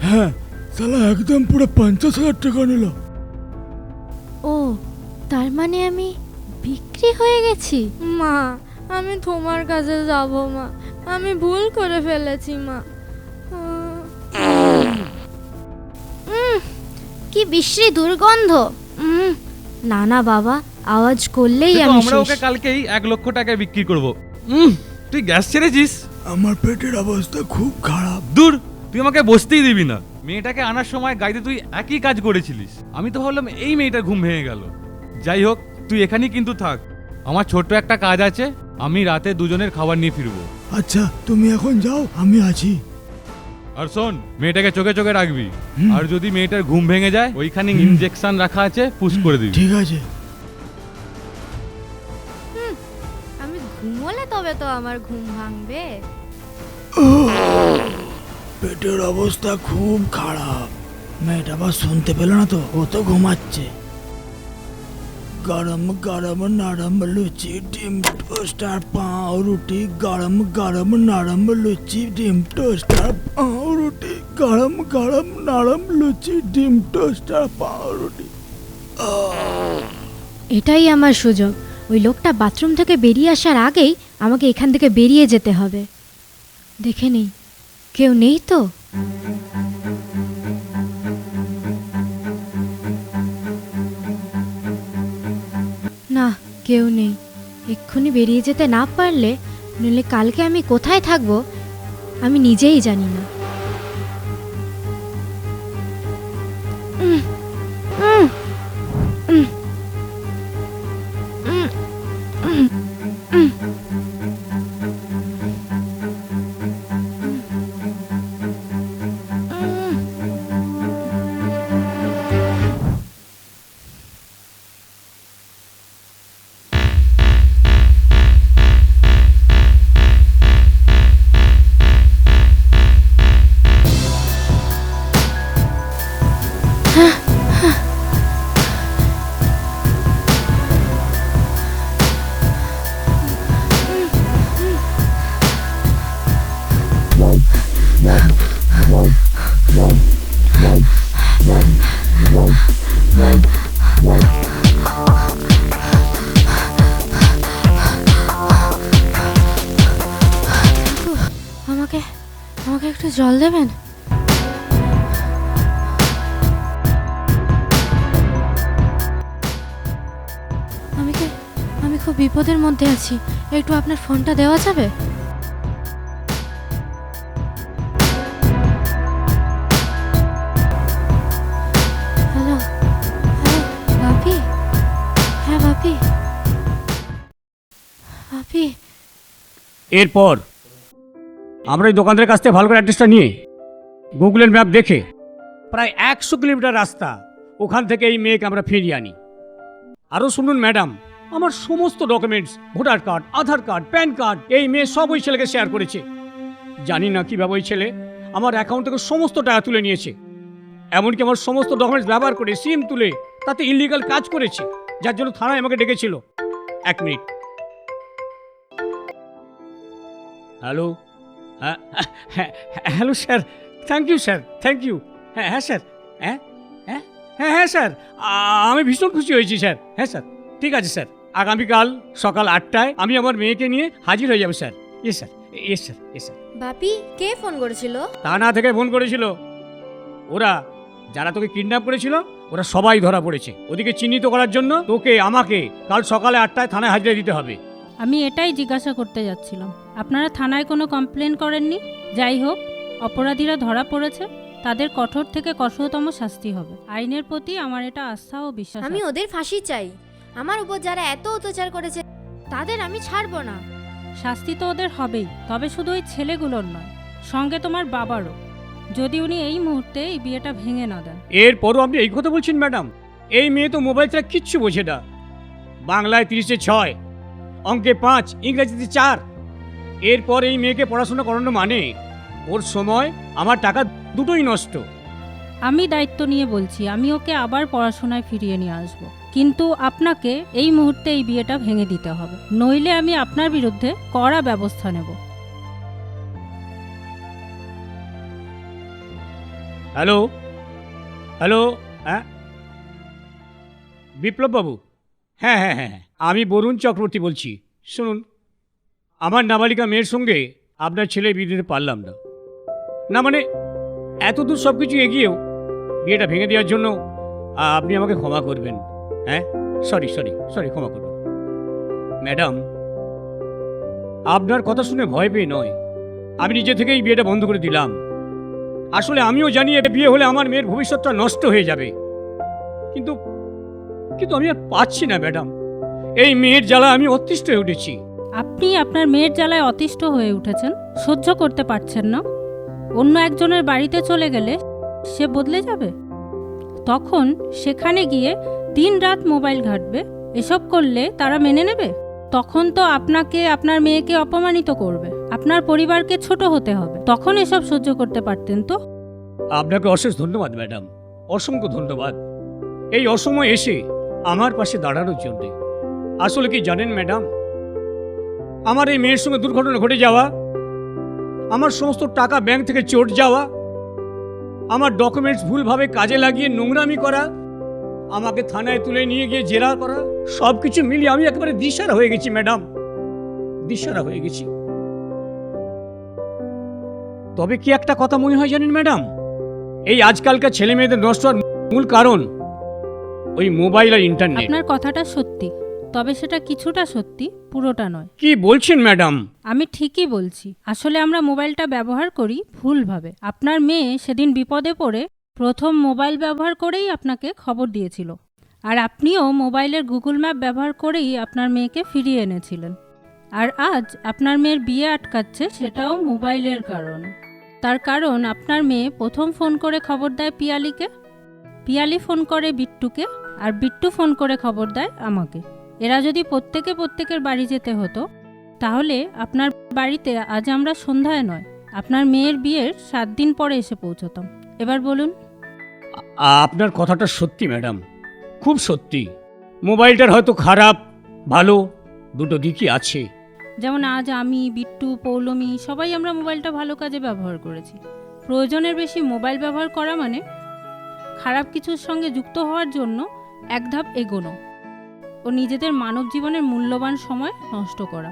হ্যাঁ, সালা একদম পুরো 50,000 টাকা নিল। ও, তার মানে আমি বিক্রি হয়ে গেছি? মা, আমি তোমার কাছে যাব মা, আমি ভুল করে ফেলেছি মা। কি বিশ্রী দুর্গন্ধ। না না বাবা, আওয়াজ করলেই সে তো আমি আমরা শেষ। ওকে কালকেই 1 লক্ষ টাকায় বিক্রি করব। তুই গ্যাস ছেড়েছিস? আমার পেটের অবস্থা খুব খারাপ। দূর, তুই আমাকে বসতেই দিবি না। মেয়েটাকে আনার সময় গাড়িতে তুই একই কাজ করেছিলিস, আমি তো ভাবলাম এই মেয়েটার ঘুম ভেঙে গেল। যাই হোক, তুই এখানেই কিন্তু থাক, আমার ছোট্ট একটা কাজ আছে, আমি রাতে দুজনের খাবার নিয়ে ফিরবো। আচ্ছা, তুমি এখন যাও, আমি আছি। আর শোন, মেয়েটাকে চোখে চোখে রাখবি, আর যদি মেয়েটার ঘুম ভেঙে যায় ওইখানে ইনজেকশন রাখা আছে, পুশ করে দিবি। ঠিক আছে। আমি ঘুমোলে তবে তো আমার ঘুম ভাঙবে। পেটের অবস্থা খুব খারাপ। মেয়েটা আবার শুনতে পেল না তো, ও তো ঘুমাচ্ছে। গরম গরম নরম লুচি ডিম টোস্ট আর পাউরুটি, গরম গরম নরম লুচি ডিম টোস্ট আর পাউরুটি, গরম গরম নরম লুচি ডিম টোস্ট আর পাউরুটি। এটাই আমার সুযোগ। ওই লোকটা বাথরুম থেকে বেরিয়ে আসার আগেই আমাকে এখান থেকে বেরিয়ে যেতে হবে। দেখে নেই, কেউ নেই তো? না, কেউ নেই। এক্ষুনি বেরিয়ে যেতে না পারলে, নইলে কালকে আমি কোথায় থাকবো আমি নিজেই জানি না। আমাকে একটু জল দেবেন? আমি খুব বিপদের মধ্যে আছি, একটু আপনার ফোনটা দেওয়া যাবে? হ্যালো হ্যালো, বাপি? হ্যাঁ বাপি, বাপি। এরপর আমরা এই দোকানদারের কাছ থেকে ভালো করে অ্যাড্রেসটা নিয়ে গুগলের ম্যাপ দেখে প্রায় 100 কিলোমিটার রাস্তা, ওখান থেকে এই মেয়েকে আমরা ফিরিয়ে আনি। আরও শুনুন ম্যাডাম, আমার সমস্ত ডকুমেন্টস, ভোটার কার্ড, আধার কার্ড, প্যান কার্ড, এই মেয়ে সব ওই ছেলেকে শেয়ার করেছে। জানি না কীভাবে ওই ছেলে আমার অ্যাকাউন্ট থেকে সমস্ত টাকা তুলে নিয়েছে। এমনকি আমার সমস্ত ডকুমেন্টস ব্যবহার করে সিম তুলে তাতে ইলিগাল কাজ করেছে, যার জন্য থানায় আমাকে ডেকেছিল। 1 minute. Hello, hello sir, thank you sir, thank you. হ্যাঁ স্যার, হ্যাঁ হ্যাঁ হ্যাঁ হ্যাঁ স্যার, আমি ভীষণ খুশি হয়েছি স্যার। হ্যাঁ স্যার, ঠিক আছে স্যার, আগামীকাল সকাল 8টায় আমি আমার মেয়েকে নিয়ে হাজির হয়ে যাবো স্যার। ইয়ে স্যার, ইয়ে স্যার, ইয়ে স্যার। বাপি, কে ফোন করেছিল? থানা থেকে ফোন করেছিল। ওরা যারা তোকে কিডন্যাপ করেছিল ওরা সবাই ধরা পড়েছে। ওদিকে চিহ্নিত করার জন্য তোকে আমাকে কাল সকালে 8টায় থানায় হাজিরা দিতে হবে। আমি এটাই জিজ্ঞাসা করতে যাচ্ছিলাম, আপনারা থানায় কোনো কমপ্লেন করেননি? যাই হোক, অপরাধীরা ধরা পড়েছে, তাদের কঠোর থেকে কঠোরতম শাস্তি হবে। আইনের প্রতি আমার এটা আস্থা ও বিশ্বাস। আমি ওদের ফাঁসি চাই। আমার উপর যারা এত অত্যাচার করেছে তাদের আমি ছাড়বো না। শাস্তি তো ওদের হবেই, তবে শুধু ওই ছেলেগুলোর নয়, সঙ্গে তোমার বাবারও, যদি উনি এই মুহূর্তে এই বিয়েটা ভেঙে না দেন। এরপরও আপনি এই কথা বলছেন ম্যাডাম? এই মেয়ে তো মোবাইল ছাড়া কিচ্ছু বোঝে না। বাংলায় 30-এ 6, অঙ্কে 5, ইংরেজিতে 4। এরপর এই মেয়েকে পড়াশোনা করানো মানে ওর সময় আমার টাকা দুটোই নষ্ট। আমি দায়িত্ব নিয়ে বলছি, আমি ওকে আবার পড়াশোনায় ফিরিয়ে নিয়ে আসব, কিন্তু আপনাকে এই মুহূর্তে এই বিয়েটা ভেঙে দিতে হবে, নইলে আমি আপনার বিরুদ্ধে কড়া ব্যবস্থা নেব। হ্যালো হ্যালো, হ্যাঁ বিপ্লব বাবু? হ্যাঁ হ্যাঁ হ্যাঁ, আমি বরুণ চক্রবর্তী বলছি। শুনুন, আমার নাবালিকা মেয়ের সঙ্গে আপনার ছেলে বিয়ে দিতে পারলাম না। না মানে এতদূর সব কিছু এগিয়েও বিয়েটা ভেঙে দেওয়ার জন্য আপনি আমাকে ক্ষমা করবেন। হ্যাঁ, সরি সরি সরি, ক্ষমা করবেন ম্যাডাম। আপনার কথা শুনে ভয় পেয়ে নয়, আমি নিজে থেকেই বিয়েটা বন্ধ করে দিলাম। আসলে আমিও জানি এটা বিয়ে হলে আমার মেয়ের ভবিষ্যৎটা নষ্ট হয়ে যাবে, কিন্তু কিন্তু আমি আর পাচ্ছি না ম্যাডাম। এই মেয়ের জ্বালা আমি অতিষ্ঠ হয়ে উঠেছি। আপনি আপনার মেয়ের জ্বালায় অতিষ্ঠ হয়ে উঠেছেন, সহ্য করতে পারছেন না। অন্য একজনের বাড়িতে চলে গেলে সে বদলে যাবে? তখন সেখানে গিয়ে দিনরাত মোবাইল ঘাঁটবে, এসব করলে তারা মেনে নেবে? তখন তো আপনাকে, আপনার মেয়েকে অপমানিত করবে, আপনার পরিবারকে ছোট হতে হবে। তখন এসব সহ্য করতে পারতেন তো? আপনাকে অশেষ ধন্যবাদ ম্যাডাম, অসংখ্য ধন্যবাদ এই অসময়ে এসে আমার পাশে দাঁড়ানোর জন্য। আসলে কি জানেন ম্যাডাম, আমার এই মেয়ের সঙ্গে দুর্ঘটনা ঘটে যাওয়া, আমার সমস্ত টাকা ব্যাংক থেকে চোট যাওয়া, আমার ডকুমেন্টস ভুলভাবে কাজে লাগিয়ে নোংরামি করা, আমাকে থানায় তুলে নিয়ে গিয়ে জেরা করা, সব কিছু মিলিয়ে আমি একেবারে দিশারা হয়ে গেছি ম্যাডাম, দিশারা হয়ে গেছি। তবে কি একটা কথা মনে হয় জানেন ম্যাডাম, এই আজকালকার ছেলে মেয়েদের নষ্ট হওয়ার মূল কারণ ওই মোবাইল আর ইন্টারনেট। আপনার কথাটা সত্যি, তবে সেটা কিছুটা সত্যি, পুরোটা নয়। কি বলছেন ম্যাডাম? আমি ঠিকই বলছি। আসলে আমরা মোবাইলটা ব্যবহার করি ভুলভাবে। আপনার মেয়ে সেদিন বিপদে পড়ে প্রথম মোবাইল ব্যবহার করেই আপনাকে খবর দিয়েছিল, আর আপনিও মোবাইলের গুগল ম্যাপ ব্যবহার করেই আপনার মেয়েকে ফিরিয়ে এনেছিলেন। আর আজ আপনার মেয়ের বিয়ে আটকাচ্ছে, সেটাও মোবাইলের কারণে। তার কারণ আপনার মেয়ে প্রথম ফোন করে খবর দেয় পিয়ালিকে, পিয়ালি ফোন করে বিট্টুকে, আর বিট্টু ফোন করে খবর দেয় আমাকে। এরা যদি প্রত্যেকের বাড়ি যেতে হতো, তাহলে আপনার বাড়িতে আজ আমরা সন্ধ্যায় নয়, আপনার মেয়ের বিয়ের 7 দিন পরে এসে পৌঁছতাম। এবার বলুন। আপনার কথাটা সত্যি ম্যাডাম, খুব সত্যি। মোবাইলটার হয়তো খারাপ ভালো দুটো দিকই আছে। যেমন আজ আমি, বিট্টু, পৌলমী সবাই আমরা মোবাইলটা ভালো কাজে ব্যবহার করেছি। প্রয়োজনের বেশি মোবাইল ব্যবহার করা মানে খারাপ কিছুর সঙ্গে যুক্ত হওয়ার জন্য এক ধাপ এগোনো ও নিজেদের মানব জীবনের মূল্যবান সময় নষ্ট করা।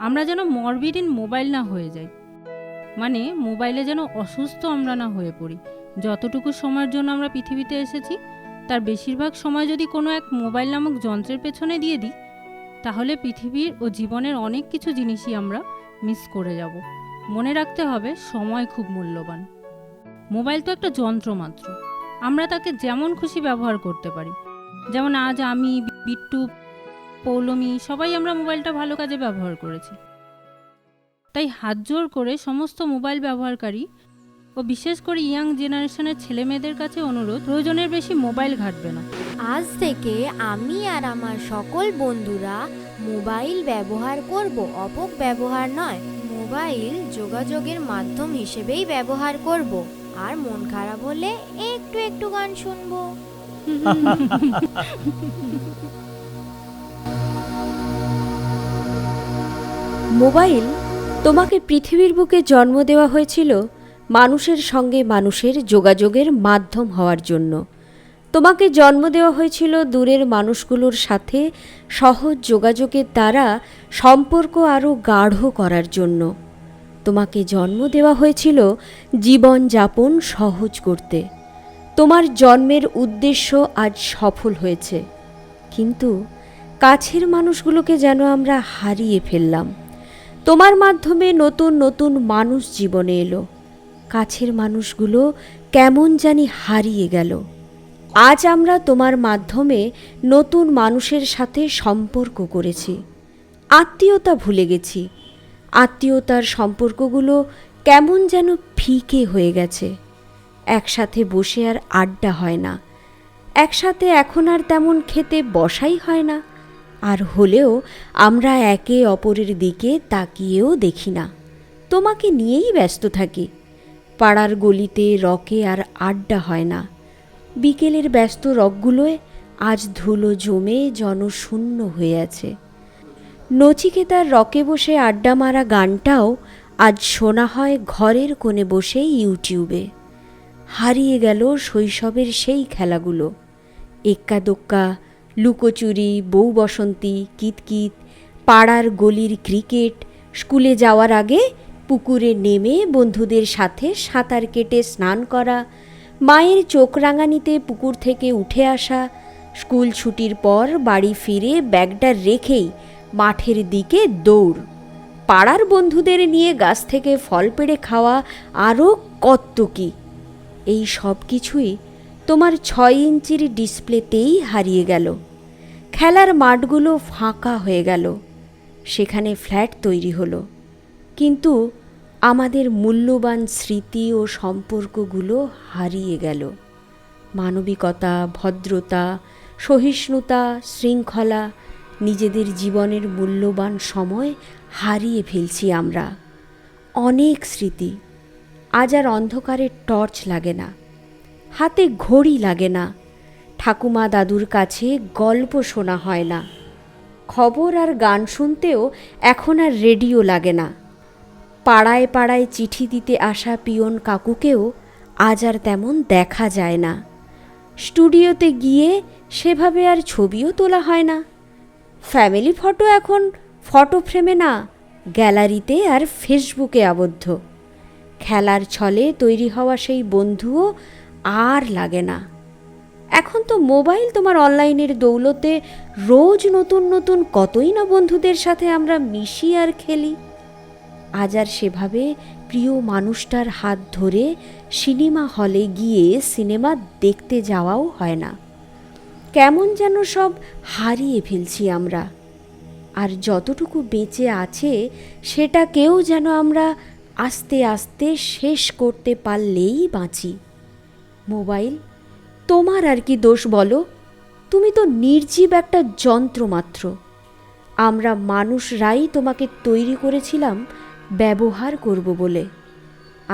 আমরা যেন মরবিড ইন মোবাইল না হয়ে যাই, মানে মোবাইলে যেন অসুস্থ আমরা না হয়ে পড়ি। যতটুকু সময়ের জন্য আমরা পৃথিবীতে এসেছি, তার বেশিরভাগ সময় যদি কোনো এক মোবাইল নামক যন্ত্রের পেছনে দিয়ে দিই, তাহলে পৃথিবীর ও জীবনের অনেক কিছু জিনিসই আমরা মিস করে যাব। মনে রাখতে হবে, সময় খুব মূল্যবান। মোবাইল তো একটা যন্ত্র মাত্র, আমরা তাকে যেমন খুশি ব্যবহার করতে পারি। যেমন আজ আমি, বিট্টু, পৌলমী সবাই আমরা মোবাইলটা ভালো কাজে ব্যবহার করেছি। তাই হাত জোর করে সমস্ত মোবাইল ব্যবহারকারী ও বিশেষ করে ইয়াং জেনারেশনের ছেলে মেয়েদের কাছে অনুরোধ, প্রয়োজনের বেশি মোবাইল ঘাঁটবে না। আজ থেকে আমি আর আমার সকল বন্ধুরা মোবাইল ব্যবহার করব, অপব্যবহার নয়। মোবাইল যোগাযোগের মাধ্যম হিসেবেই ব্যবহার করব, আর মন খারাপ হলে একটু একটু গান শুনবো। মোবাইল তোমাকে পৃথিবীর বুকে জন্ম দেওয়া হয়েছিল মানুষের সঙ্গে মানুষের যোগাযোগের মাধ্যম হওয়ার জন্য। তোমাকে জন্ম দেওয়া হয়েছিল দূরের মানুষগুলোর সাথে সহজ যোগাযোগের দ্বারা সম্পর্ক আরও গাঢ় করার জন্য। তোমাকে জন্ম দেওয়া হয়েছিল জীবনযাপন সহজ করতে। তোমার জন্মের উদ্দেশ্য আজ সফল হয়েছে, কিন্তু কাছের মানুষগুলোকে যেন আমরা হারিয়ে ফেললাম। তোমার মাধ্যমে নতুন নতুন মানুষ জীবনে এলো, কাছের মানুষগুলো কেমন জানি হারিয়ে গেল। আজ আমরা তোমার মাধ্যমে নতুন মানুষের সাথে সম্পর্ক করেছি, আত্মীয়তা ভুলে গেছি। আত্মীয়তার সম্পর্কগুলো কেমন যেন ফিকে হয়ে গেছে। একসাথে বসে আর আড্ডা হয় না, একসাথে এখন আর তেমন খেতে বসাই হয় না, আর হলেও আমরা একে অপরের দিকে তাকিয়েও দেখি না। তোমাকে নিয়েই ব্যস্ত থাকি। পাড়ার গলিতে রকে আর আড্ডা হয় না। বিকেলের ব্যস্ত রকগুলোয় আজ ধুলো জমে জনশূন্য হয়ে আছে। নচিকেতার রকে বসে আড্ডা মারা গানটাও আজ শোনা হয় ঘরের কোণে বসে ইউটিউবে। হারিয়ে গেল শৈশবের সেই খেলাগুলো, এক্কা দোক্কা, লুকোচুরি, বউ বসন্তী, কিতকিত, পাড়ার গলির ক্রিকেট, স্কুলে যাওয়ার আগে পুকুরে নেমে বন্ধুদের সাথে সাঁতার কেটে স্নান করা, মায়ের চোখ রাঙানিতে পুকুর থেকে উঠে আসা, স্কুল ছুটির পর বাড়ি ফিরে ব্যাগটা রেখেই মাঠের দিকে দৌড়, পাড়ার বন্ধুদের নিয়ে গাছ থেকে ফল পেড়ে খাওয়া, আরও কত কী। এই সব কিছুই তোমার 6 ইঞ্চির ডিসপ্লেতেই হারিয়ে গেল। খেলার মাঠগুলো ফাঁকা হয়ে গেল, সেখানে ফ্ল্যাট তৈরি হলো, কিন্তু আমাদের মূল্যবান স্মৃতি ও সম্পর্কগুলো হারিয়ে গেল। মানবিকতা, ভদ্রতা, সহিষ্ণুতা, শৃঙ্খলা, নিজেদের জীবনের মূল্যবান সময় হারিয়ে ফেলছি আমরা। অনেক স্মৃতি আজ আর অন্ধকারে টর্চ লাগে না, হাতে ঘড়ি লাগে না, ঠাকুমা দাদুর কাছে গল্প শোনা হয় না, খবর আর গান শুনতেও এখন আর রেডিও লাগে না। পাড়ায় পাড়ায় চিঠি দিতে আসা পিয়ন কাকুকেও আজ আর তেমন দেখা যায় না। স্টুডিওতে গিয়ে সেভাবে আর ছবিও তোলা হয় না। ফ্যামিলি ফটো এখন ফটো ফ্রেমে না, গ্যালারিতে আর ফেসবুকে আবদ্ধ। খেলার ছলে তৈরি হওয়া সেই বন্ধুও আর লাগে না। এখন তো মোবাইল তোমার অনলাইনের দৌলতে রোজ নতুন নতুন কতই না বন্ধুদের সাথে আমরা মিশি আর খেলি। আজ আর সেভাবে প্রিয় মানুষটার হাত ধরে সিনেমা হলে গিয়ে সিনেমা দেখতে যাওয়াও হয় না। কেমন যেন সব হারিয়ে ফেলছি আমরা, আর যতটুকু বেঁচে আছে সেটাকেও যেন আমরা আস্তে আস্তে শেষ করতে পারলেই বাঁচি। মোবাইল, তোমার আর কি দোষ বলো? তুমি তো নির্জীব একটা যন্ত্র মাত্র। আমরা মানুষরাই তোমাকে তৈরি করেছিলাম ব্যবহার করব বলে,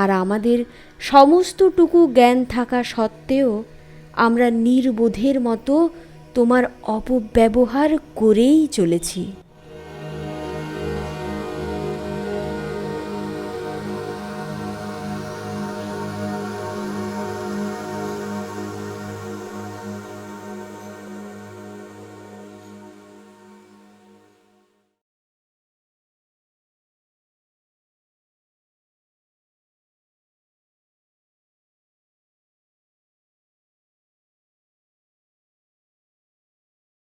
আর আমাদের সমস্তটুকু জ্ঞান থাকা সত্ত্বেও আমরা নির্বোধের মতো তোমার অপব্যবহার করেই চলেছি।